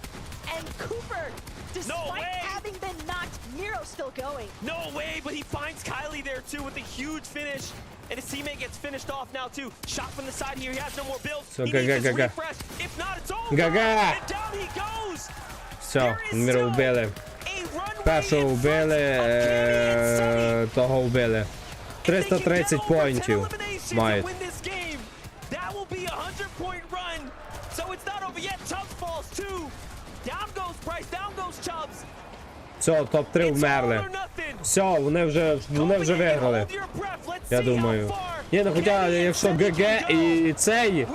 And Cooper, despite having been knocked, Miro still going. No way, but he finds Kylie there too with a huge finish. And his teammate gets finished off now too. Shot from the side here. He has no more builds. So, he needs his refresh. If not, it's over. And down he goes. Все, Міро вбили. Першого вбили, того вбили. 330 поінтів мають. That will be a 100-point run. So it's not over yet. Chubbs falls too. Down goes Price. Down goes Chubbs. Все, топ-3 вмерли. Все, вони вже виграли. Я думаю. Ні, ну хоча, якщо ГГ і цей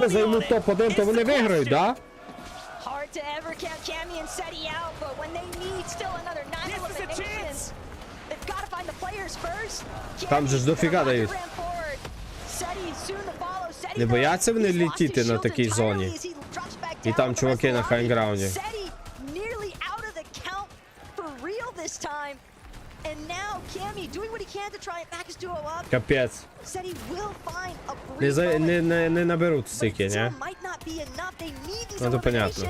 займуть топ-1, то вони виграють, да? Hard to ever count Cammy and Seti out, but when they need still another 9 eliminations, they've got to find the players first. Там же ж дофіга дають. Не бояться вони літіти на такій зоні? І там чуваки на хайграунді. Капець. Не наберуть стільки, ні? Ну, то понятно.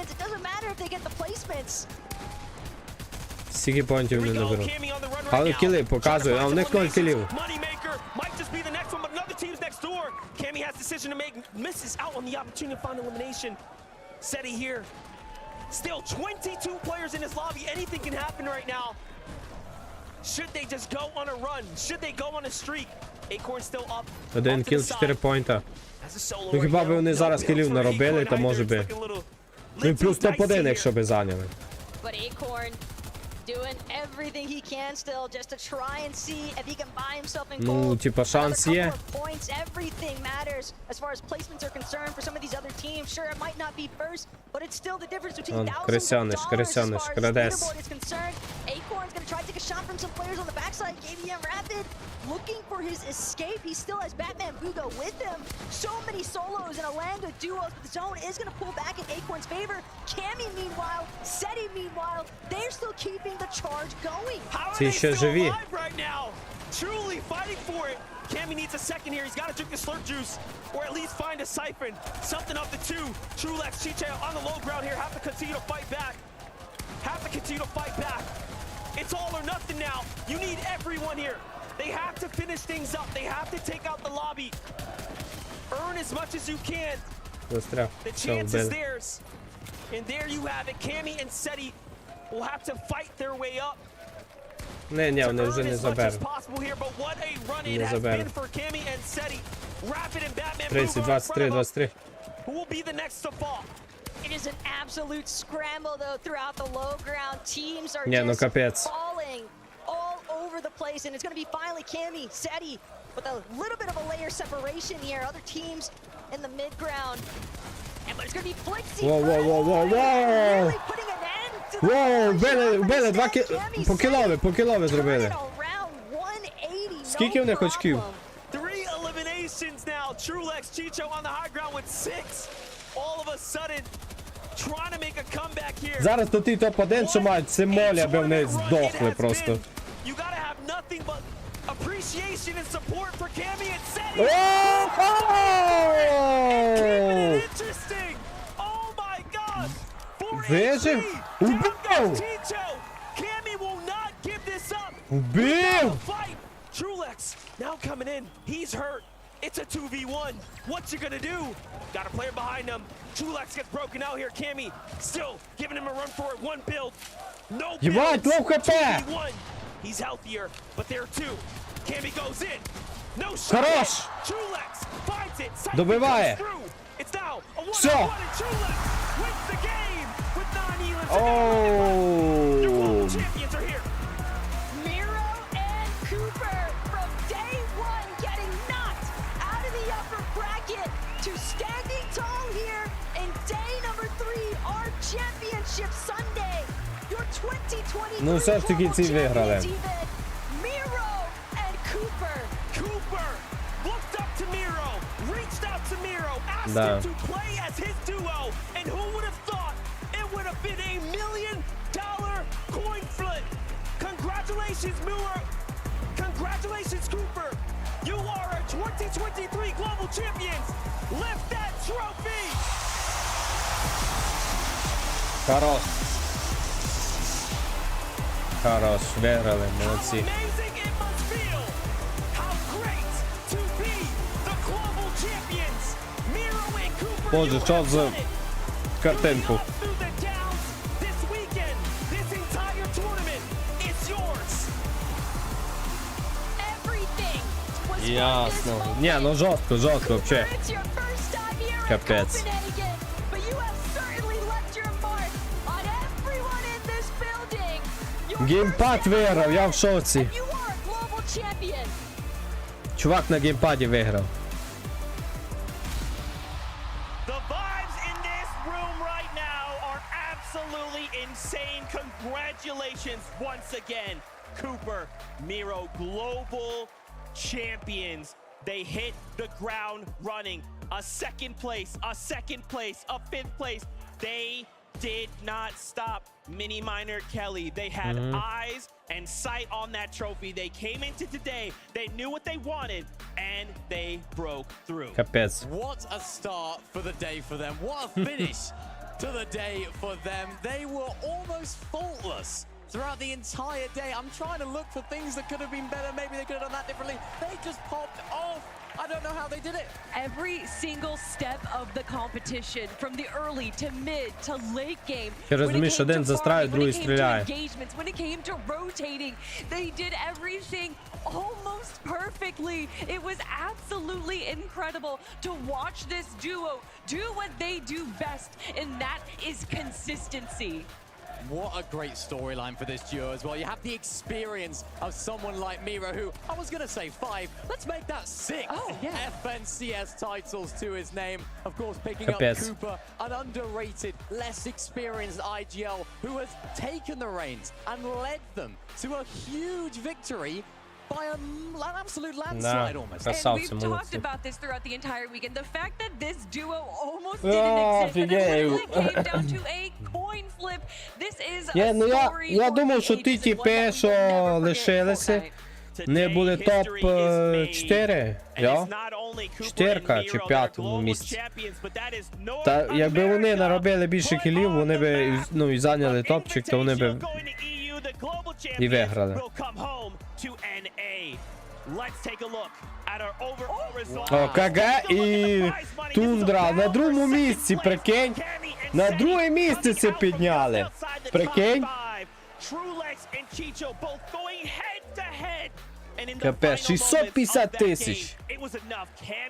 Стільки поінтів не наберуть. Але кіли показують, а в них 0 кілів. Cammy has decision to make, misses out on the opportunity to find elimination. Seti here. Still 22 players in his lobby. Anything can happen right now. Should they just go on a run? Should they go on a streak? Acorn still up. Один кіл, 4 поінта. Ну хіба б вони зараз кілів наробили, то може би. Ну і плюс топ-1, якщо би зайняли. Everything he can still just to try and see if he can buy himself in Ну, gold. типа шанс є. Points, everything matters as far as placements are concerned for some of these other teams. Sure, it might not be first, but it's still the difference between thousands of dollars as far as leaderboard is concerned. Acorn's gonna try to take a shot from some players on the backside. KBM Rapid looking for his escape. He still has Batman Bugo with him. So many solos and Alanga duos, but the zone is gonna pull back in Acorn's favor. Cammy meanwhile, Seti meanwhile, they're still keeping the charge going. How are they still alive right now? Truly fighting for it. Cammy needs a second here. He's got to drink the slurp juice, or at least find a siphon. Something up the two. Trulex, Chiche on the low ground here. Have to continue to fight back. Have to continue to fight back. It's all or nothing now. You need everyone here. They have to finish things up. They have to take out the lobby. Earn as much as you can. The chance is theirs. And there you have it. Cammy and Seti will have to fight their way up. Не, вони вже не заберуть. Не заберуть. 30, 23, 23. It is an absolute scramble though throughout the low ground. Teams are Не, ну just капець. falling all over the place, and it's going to be finally Cammy, Seti with a little bit of a layer separation here. Other teams in the mid ground. But it's going to be Flixie. Whoa. Really putting an end to the Вбили, по кілові зробили. Скільки в них очків? 3 eliminations now. Trulex, Chicho on the high ground with 6. All of a sudden, trying to make a comeback here. Зараз то ті топ-1, що мають симолі, аби вони здохли просто. You gotta have nothing but appreciation and support for Cammy and Seti. Interesting. Oh my gosh. Вижив? Убив! Cammy will not give this up. Убив! Trulex now coming in. He's hurt. It's a 2v1. What you gonna do? Got a player behind him. Trulex gets broken out here. Cammy still giving him a run for it. One build. No build. 2v1. He's healthier, but there are two. Cammy goes in. No shot. Хорош! Trulex finds it. Добиває. It's now a 1-on-1 Все. and Trulex wins the game with 9 eliminations. Oh. Your global champions are here. Miro and Cooper from day one getting knocked out of the upper bracket to standing tall here in day number 3, our championship Sunday. Your 2023 Ну все ж таки ці виграли. Miro and Cooper. Cooper looked up to Miro, reached out to Miro, asked Да. him to play as his duo, and who would have thought it would have been $1 million coin flip? Congratulations, Miro. Congratulations, Cooper. You are our 2023 global champions. Lift that trophy. Хорош. Хорош, виграли, How молодці. amazing it must feel. How great to be the global champions. Miro and Cooper. Боже, you що have за done it. картинку? Through the ups, through the downs, this weekend, this entire tournament, it's yours. Everything was from Ясно. this moment. Ні, ну жорстко, жорстко, вообще. It's your first time here in Капець. Copenhagen, but you have certainly left your mark on everyone in this building. Your Геймпад first виграв, я в ever шоці. and you are a global champion. Чувак на геймпаді виграв. The vibes in this room right now are absolutely insane. Congratulations once again, Cooper, Miro, global champions. They hit the ground running. A second place, a fifth place. They did not stop. Mini Minor Kelly, they had eyes and sight on that trophy. They came into today, they knew what they wanted, and they broke through. Капець. What a start for the day for them. What a finish to the day for them. They were almost faultless throughout the entire day. I'm trying to look for things that could have been better. Maybe they could have done that differently. They just popped off. I don't know how they did it. Every single step of the competition, from the early to mid to late game. Ти розумієш, один застраює, другий стріляє. When it came to rotating, they did everything almost perfectly. It was absolutely incredible to watch this duo do what they do best, and that is consistency. What a great storyline for this duo as well. You have the experience of someone like Miro, who I was going to say 5. Let's make that 6 FNCS titles to his name. Of course, picking Капець. up Cooper, an underrated, less experienced IGL who has taken the reins and led them to a huge victory by an absolute landslide almost. And Красавці, we've talked молодці. about this throughout the entire weekend. The fact that this duo almost didn't exist, and it really came down to a coin flip. This is a Ні, ну story я for думав, the що ages, ті and one тіпи, that we що will never forget лишилися, Fortnite. не були Today, history is топ-4, And я? it's not only Cooper Четвірка and чи Miro that are п'ятому global місці. champions, but that is North Та якби вони America наробили більше put кілів, on вони the би, map. ну, і зайняли топчик, то вони би Invitational going to EU, the global і champions виграли. will come home to NA. Let's take a look at our overall results. О, КГ і Тундра на другому місці, прикинь. На друге місце це підняли. Прикинь. Капець, 650 тисяч.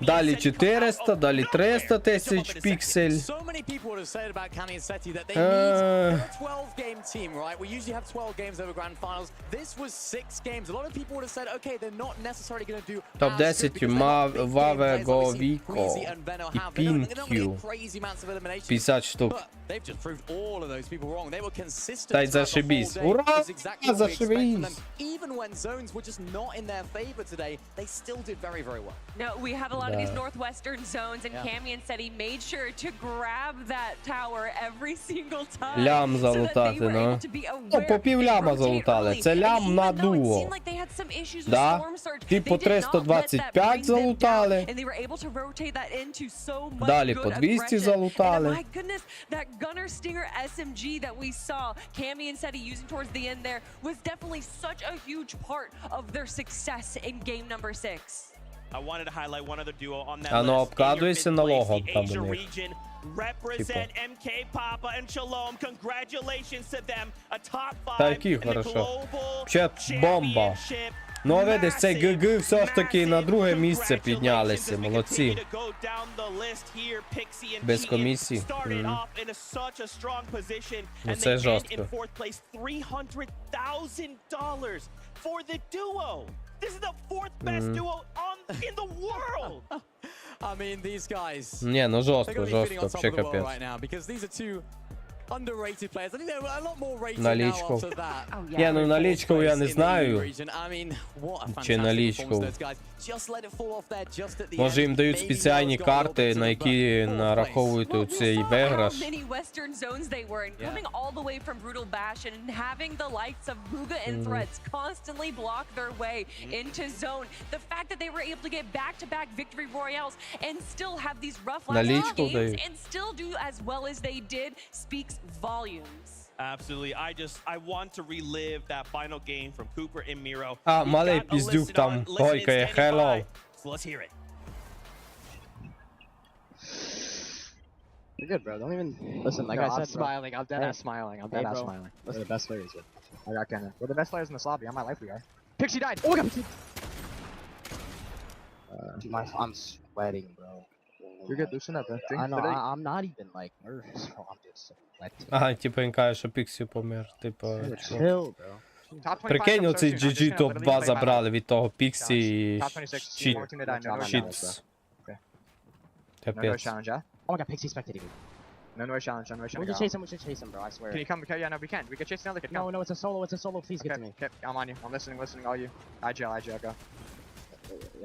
Далі 400, далі 300 тисяч піксель. So many people would have said about Cami and Seti that they need. They're a 12-game team, right? We usually have 12 games over grand finals. This was 6 games. A lot of people would have said, okay, they're not necessarily going to do Топ as 10 good because they're not big Ваве, game players like we see Говіко Breezy and Veno і have. They're not going to Пінкю. get crazy amounts of eliminations. 50 штук. But they've just proved all of those people wrong. They were consistent Та й throughout the whole зашибісь. day. Ура! That's exactly what we expect from them. Зашибісь! Even when zones were just not in their favor today, they still did very, very well. No, we have a lot of these Да. northwestern zones, and Yeah. Cami and Seti made sure to grab that tower every single time. Лям so that залутати, they were ну. able to be Ну, aware по пів and ляма rotate залутали. early. Це And лям even на though it дуо. seemed like they had some issues with Да. storm surge, Ті по they did not let that 325 bring them down, залутали. and they were able to rotate that into so much Далі good по 200 aggression. залутали. And my goodness, that Gunner Stinger SMG that we saw Cami and Seti using towards the end there was definitely such a huge part of their success in game number 6. I wanted to highlight one other duo on that А ну, list. обкладуйся In your mid place, налогом the там Asia у них. region represent MK Papa and Shalom. Congratulations to them. A top 5 Та які in the хорошо. global Ще бомба. championship. Ну, а видиш, цей Massive, ГГ все ж таки на друге massive місце піднялися. congratulations as we Молодці. continue to go down the list here. Pixie and Без Cheatin комісії. started off in such a strong position, Ну, and це they end жорстко. in 4th place. $300,000 for the duo. This is the 4th best duo in the world. I mean, these guys. Ні, ну They're жорстко, going to be feeling жорстко, on top вообще of the world капець. right now because these are two underrated players. I think they're a lot more rated Налічку. now after that. Oh, Ні, yeah. ну налічку я не In the знаю. region. I mean, what a Чи fantastic налічку. performance those guys. Just let it fall off there just at the Може end. їм дають Maybe спеціальні Nero's got a little карти, bit на of a які fourth place. нараховують Well, we цей saw виграш. how many Western zones they were in, coming all the way from Brutal Bash and having the likes of Booga and Threats constantly block their way into zone. The fact that they were able to get back-to-back victory royales and still have these rough last Налічку games дають. and still do as well as they did speaks volumes. Absolutely. I want to relive that final game from Cooper and Miro. А, We've малий got a піздюк listen там on, listen гойкає. and standing Hello. by. So let's hear it. You're good, bro. Don't even listen. Like I said, I'm smiling. I'm dead ass smiling. I'm dead ass smiling. We're the best players here. I got Cannon. We're the best players in this lobby. On my life, we are. Pixie died. Oh, I got Pixie. I'm sweating, bro. You're good. Loosen up, bro. Drink. I know. Today. I'm not even like nervous, bro. I'm just sweating. Ага, типу він каже, що Піксі помер. Типу, Chill, bro. Top 25, прикинь, top оцей 13. GG топ-2 забрали від того Піксі і Top 26. Щит. More team to die. No noise Щитс. Okay. No noise Капець. challenge, yeah? Oh my god, Pixie spectated me. No noise challenge. No noise We challenge. should chase him. We should chase him, bro. I swear. Can you come? Okay, yeah, no, we can. We can chase another kid. No, Come. no, it's a solo. It's a solo. Please get to me. Okay, I'm on you. I'm listening. All you. IGL, go.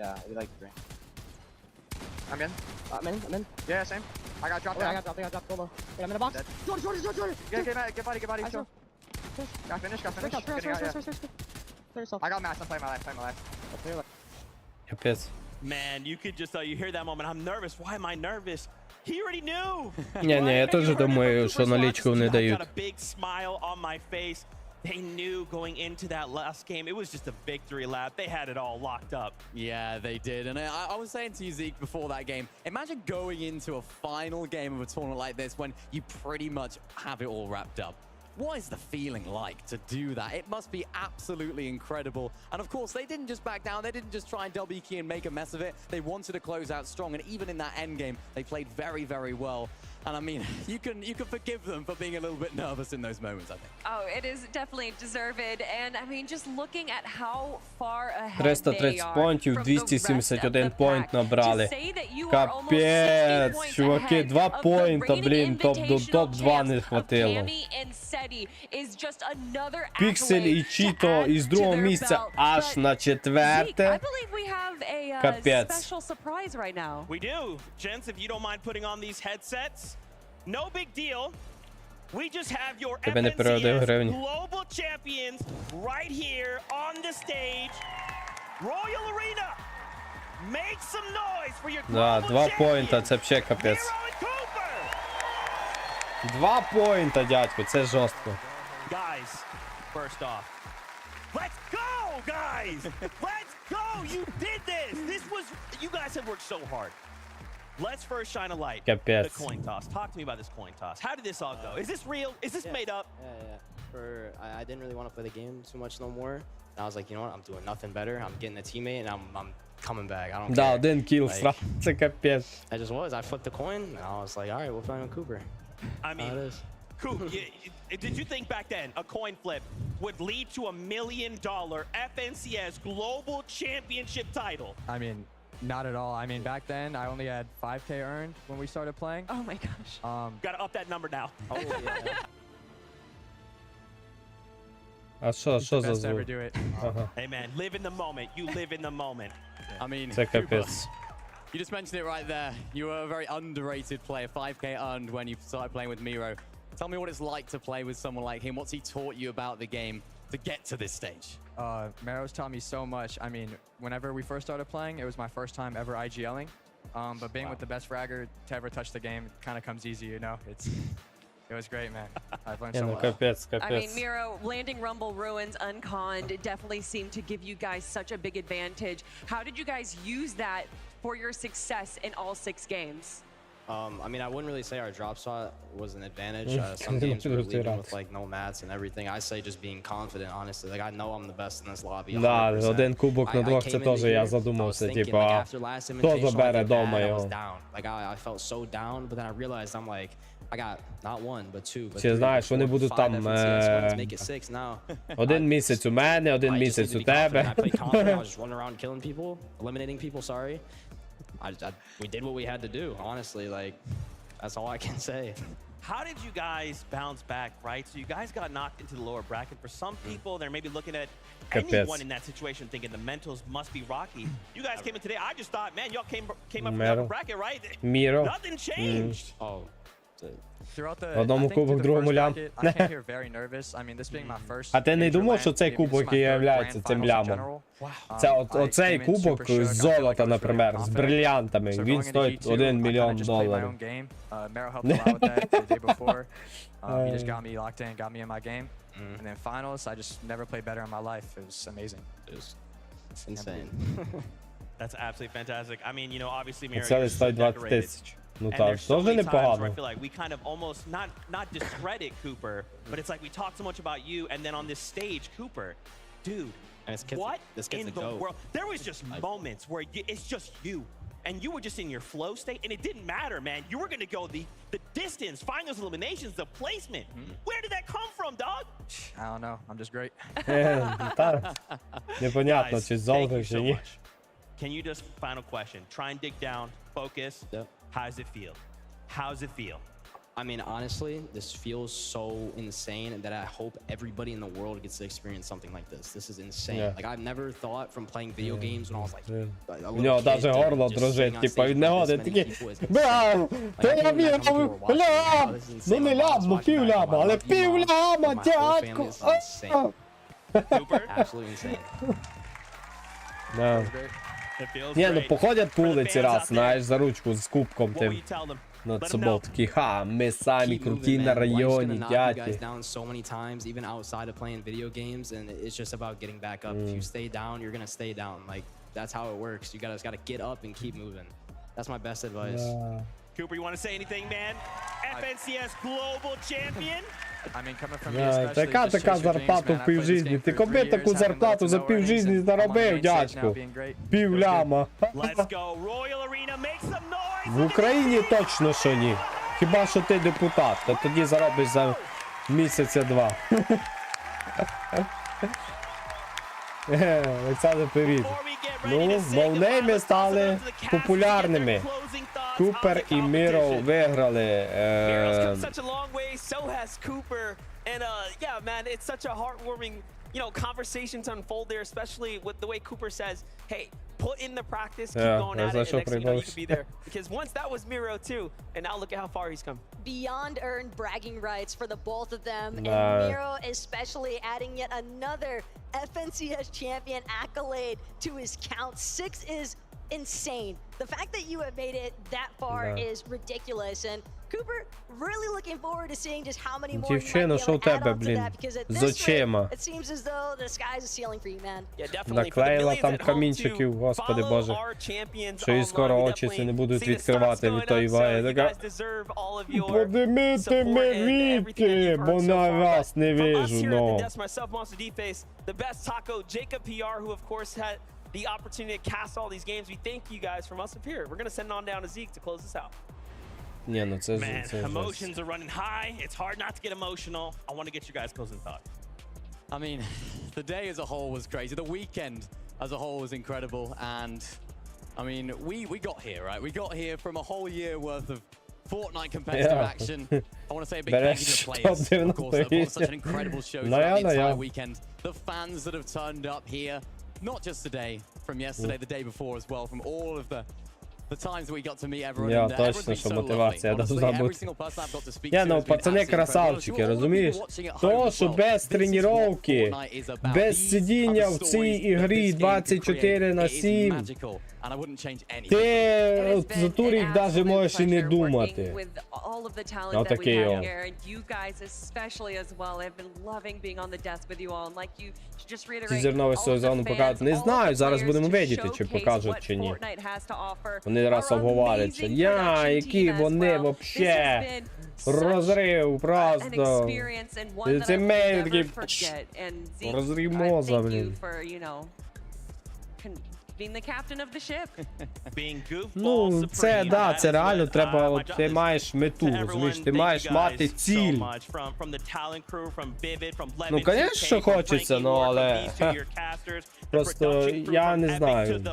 Yeah, we like to drink. I'm in. I'm in. Yeah, same. I got dropped Oh, down. I got dropped. Solo. Hey, I'm in the box. Dead. Jordan. Get body. I Chill. Got finish. Getting out, yeah. I got mass. I'm playing my life. Капець. Man, you could just you hear that moment. I'm nervous. Why am I nervous? He already knew. Ні, я теж думаю, що налічку не I got дають. a big smile on my face. They knew going into that last game, it was just a victory lap. They had it all locked up. Yeah, they did. And I was saying to you, Zeke, before that game, imagine going into a final game of a tournament like this when you pretty much have it all wrapped up. What is the feeling like to do that? It must be absolutely incredible. And of course, they didn't just back down. They didn't just try and double key and make a mess of it. They wanted to close out strong. And even in that end game, they played very, very well. And I mean, you can forgive them for being a little bit nervous in those moments, I think. Oh, it is definitely deserved. And I mean, just looking at how far ahead 330 they are понтів, from the rest of 271 the поінт pack. набрали. To say that you are almost 60 Капець, points чуваки, ahead 2 of the поінта, reigning блін, invitational топ-2 champs не of хватило. Cammy and Seti is just another Піксель і accolade Чіто to add із to другого their місця belt. аж But на Zeke, I четверте. believe we have a Капець. special surprise right now. We do. Gents, if you don't mind putting on these headsets, no big deal. We just have your Тебе не переводив FNCS гривні. global champions right here on the stage. Royal Arena. Make some noise for your Да, global 2 поінта, champions. це взагалі капець. Miro and Cooper. 2 поінта, дядько, це жорстко. Guys, first off, let's go, guys! Let's go! You did this! This was, you guys have worked so hard. Let's first shine a light. Капець. The coin toss. Talk to me about this coin toss. How did this all go? Is this real? Is this made up? I didn't really want to play the game too much no more. And I was like, you know what? I'm doing nothing better. I'm getting a teammate and I'm coming back. I don't Да, care. один кіл, Like, це капець. I just was. I flipped the coin and I was like, all right, we'll play on Cooper. I mean, It is. Coop, did you think back then a coin flip would lead to $1 million FNCS Global Championship title? I mean, not at all. I mean, back then I only had 5K earned when we started playing. Oh my gosh. Gotta up that number now. Oh, yeah. А що за Best to ever звук? do it. Ага. Hey man, live in the moment. You live in the moment. I mean, Це Cooper, капець. you just mentioned it right there. You were a very underrated player, 5K earned when you started playing with Miro. Tell me what it's like to play with someone like him. What's he taught you about the game to get to this stage? Mero's taught me so much. I mean, whenever we first started playing, it was my first time ever IGLing. But being with the best fragger to ever touch the game kind of comes easy, you know? It was great, man. I've learned Ні, so ну much. капець, I mean, капець. Miro, landing Rumble Ruins unconned, it definitely seemed to give you guys such a big advantage. How did you guys use that for your success in all 6 games? I mean, I wouldn't really say our drop shot was an advantage. Some games we were leading with like no mats and everything. I say just being confident, honestly. Like I know I'm the best in this lobby. 100%. Да, один кубок на I двох, came це into теж here, я I was задумався, thinking, типа, like, after last хто invitational, забере I did дома bad, I was його? down. Like I felt so down, but then I realized I'm like, I got not 1, but 2, but Чи 3, знаєш, but вони 4, будуть 5 там, FNCS wins, make it 6 now. Один місяць у мене, один I just місяць need to у be confident. I тебе. played confident. I was just running around killing people, eliminating people. Sorry, we did what we had to do. Honestly, like that's all I can say. how did you guys bounce back, right? So you guys got knocked into the lower bracket. For some people, they're maybe looking at anyone in that situation thinking the mentals must be rocky. You guys came in today, I just thought, man, y'all came up from the upper bracket, right? Nothing changed. Oh. Throughout the, Одному кубок, другому лям. I came here very nervous. I mean, this being my first. А ти не думав, що цей кубок і являється цим лямом? Це оцей кубок з золота, наприклад, з брильянтами. Він стоїть $1 мільйон. He just got me locked in, got me in my game. And then finals, I just never played better in my life. It was amazing. It's insane. That's absolutely fantastic. I mean, you know, obviously, Miro, Це стоїть 20 тисяч. Ну так, теж непогано. I feel like we kind of almost not discredit Cooper, but it's like we talk so much about you, and then on this stage, Cooper, dude, what in the world? There was just moments where it's just you, and you were just in your flow state, and it didn't matter, man. You were gonna go the distance, find those eliminations, the placement. Where did that come from, dog? I don't know. I'm just great. Непонятно, чи золото, чи ні. Can you just, final question, try and dig down, focus. Yep. How does it feel? How's it feel? I mean, honestly, this feels so insane that I hope everybody in the world gets to experience something like this. This is insane. Yeah. Like, I've never thought from playing video games when I was like a У нього little kid навіть горло to just дрожить, sing on типа stage він in не front of годен, this many такий, people is insane. бля, Like, то I я can't imagine people вірив, were watching me. лям, This is insane. ну не My mom's лям, ну watching my півляма, mom. але My whole півляма, family is дядько. insane. Absolutely insane. Да. Ні, ну походять по вулиці раз, знаєш, за ручку з кубком тим. Ну це був такий, ха, ми самі круті на районі, дядьки. Down so many times, even outside of playing video games, and it's just about getting back up. If you stay down, you're gonna stay down. Like, that's how it works. You gotta get up and keep moving. That's my best advice. Cooper, you want to say anything, man? FNCS Global Champion? I mean, coming from me especially, Така just chase your dreams, зарплату man. в I played this півжизні. game Ти for 3 коби таку years, haven't зарплату lived за to no півжизні earnings, and I'm on the заробив, main stage now, дядьку. being great. Півляма. Let's go. Royal Arena, make some noise. В Україні точно що ні. Хіба що ти депутат, то тоді заробиш за місяця-два. Олександр, привіт. Ну, моменти стали популярними. Купер і Міро виграли. Miro's come such a long way, so has Cooper. And yeah, man, it's such a heartwarming, you know, conversation to unfold there, especially with the way Cooper says, hey, put in the practice, keep going at it, and next thing you know, you could be there. Because once that was Miro too, and now look at how far he's come. Beyond earned bragging rights for the both of them, and Miro especially adding yet another FNCS champion accolade to his count. 6 is insane. The fact that you have made it that far is ridiculous, and Cooper, really looking forward to seeing just how many more you might be able to add on to that, because at this rate, it seems as though the sky's the ceiling for you, man. Yeah, definitely. Наклеїла там камінчиків, господи боже. Що їй скоро очі це не будуть відкривати від тої ваги. Така, подимите ми віки, бо на вас не вижу, но. The best taco, Jacob PR, who of course had the opportunity to cast all these games. We thank you guys from us up here. We're going to send it on down to Zeke to close this out. Ні, ну це Man, emotions are running high. It's hard not to get emotional. I want to get you guys closing thoughts. I mean, the day as a whole was crazy. The weekend as a whole was incredible. And I mean, we got here, right? We got here from a whole year worth of Fortnite competitive action. I want to say a big thank you to the players, of course, that put on such an incredible show throughout the entire weekend. The fans that have turned up here, not just today, from yesterday, the day before as well, from all of the times that we got to meet everyone. Я точно, що мотивація должна бути. Я, ну, пацани красавчики, розумієш? То, що без тренування, без сидіння в цій ігрі 24/7, ти за турік навіть можеш і не думати. Отакий о. Тізер новий сезон покажуть. Не знаю, зараз будемо видіти, чи покажуть, чи ні. Вони раз обговоряться. Які вони вообще розрив просто. Це мені такий розрив моза, блін. Ну, це, да, це реально треба, от, ти маєш мету, розумієш, ти маєш мати ціль. Ну, звісно, що хочеться, ну, але просто, я не знаю.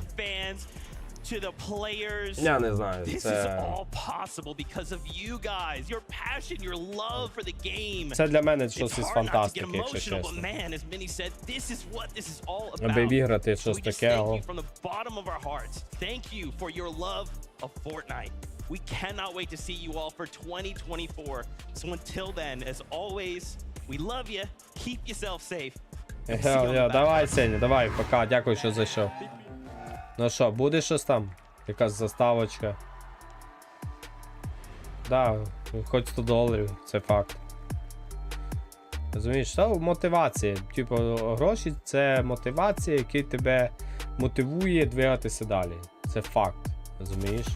to the players. Я не знаю, This is all possible because of you guys. Your passion, your love for the game. Це для мене It's щось із hard not to get фантастики, якщо emotional, but чесно. man, as many said, this is what this is all about. Аби виграти So щось we just таке, thank о. you from the bottom of our hearts. Thank you for your love of Fortnite. We cannot wait to see you all for 2024. So until then, as always, we love you. Keep yourself safe. Давай, Сеня, давай, пока, дякую, що зайшов. Ну що, буде щось там? Якась заставочка? Да, хоч $100, це факт. Розумієш, що мотивація. Типу, гроші це мотивація, яка тебе мотивує двигатися далі. Це факт, розумієш?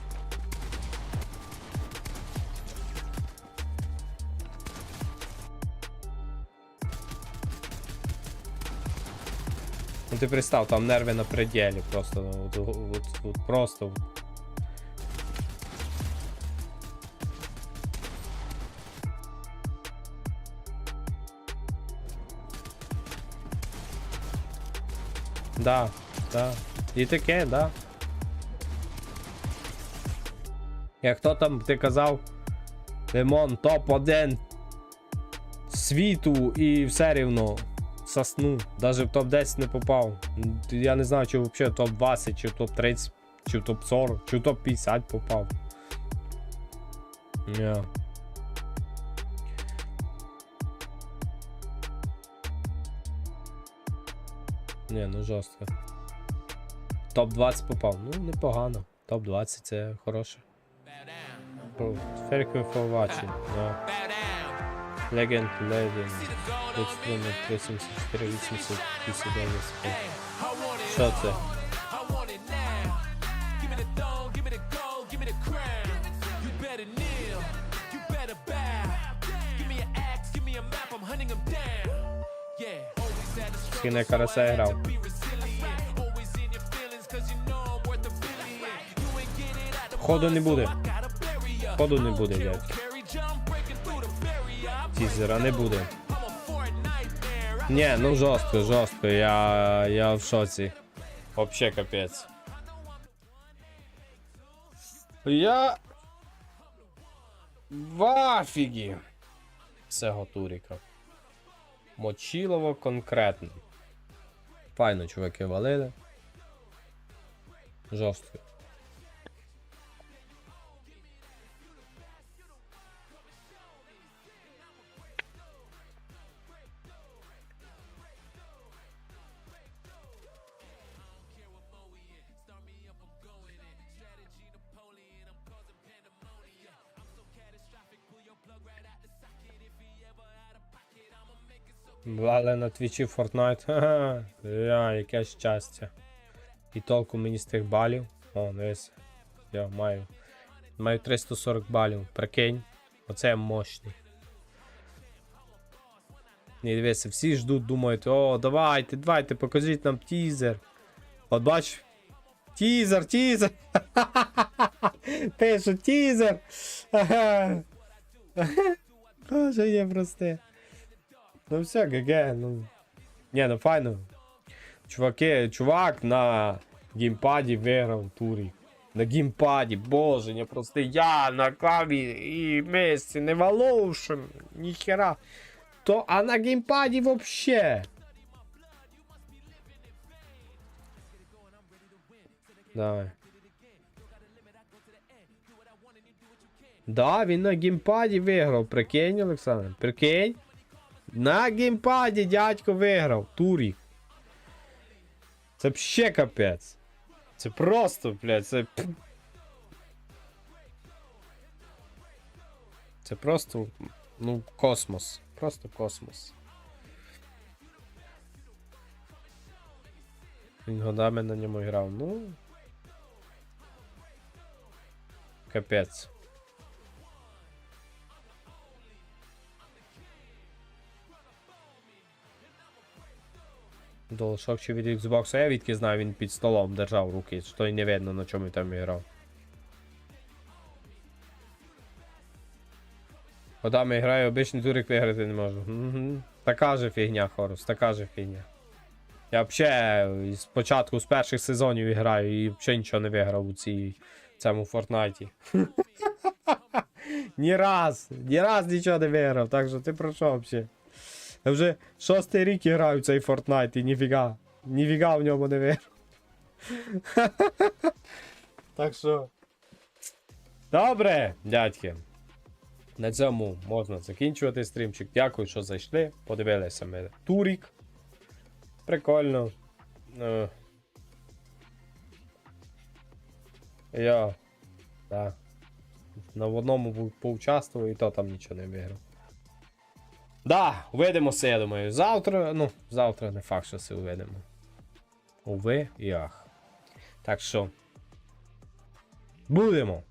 Ну ти представ, там нерви на пределі просто, просто. Да. І таке, да. Як хто там, ти казав, Лимон топ-1 світу і все рівно сосну. Даже в топ-10 не попав. Я не знаю, чи взагалі в топ-20, чи в топ-30, чи в топ-40, чи в топ-50 попав. Yeah. Не, ну жорстко. Топ-20 попав. Ну, непогано. Топ-20 це хороше. Thank you for watching. Legend. Експеримент 84, 80, 59. Що це? Скине карася грав. Ходу не буде. Ходу не буде, дядьки. Тізера не буде. Ні, ну жорстко. Я в шоці. Вообще капець. Я в афігі. Цього туріка. Мочилово конкретно. Файно чуваки валили. Жорстко. Але на твічі Фортнайт. Ха-ха. Яке щастя. І толку мені з тих балів. О, дивись. Я маю 340 балів. Прикинь. Оце мощний. І дивися, всі ждуть, думають, о, давайте, покажіть нам тізер. От бач. Тізер. Пишу, тізер. Боже, є просте. Ну все, ГГ, ну. Не, ну файно. Чувак на геймпаді виграв турі. На геймпаді, боже, не просто я на клаві і місці, не валовшим, ніхера. А на геймпаді вообще. Давай. Да, він на геймпаді виграв, прикинь, Олександр, прикинь. На геймпаді дядько виграв, турік. Це ще капець. Це просто, блядь, це просто, ну, космос. Просто космос. Він годами на ньому грав, ну. Капець. DualShock чи від Xbox, я відки знаю, він під столом держав руки, що й не видно, на чому там грав. Годами граю, обичний турик виграти не можу. Така же фігня, Хорус, така же фігня. Я взагалі спочатку з перших сезонів граю і взагалі нічого не виграв у цьому Фортнайті. Ні раз нічого не виграв, так що ти про що взагалі? Я вже 6-й рік граю в цей Фортнайт і ніфіга в ньому не виграв. Так що... Добре, дядьки. На цьому можна закінчувати стрімчик. Дякую, що зайшли. Подивилися ми турік. Прикольно. Я на одному поучаствував і то там нічого не виграв. Да, увидимося, я думаю, завтра. Ну, завтра не факт, що все увидимо. Уви і ах. Так що. Будемо.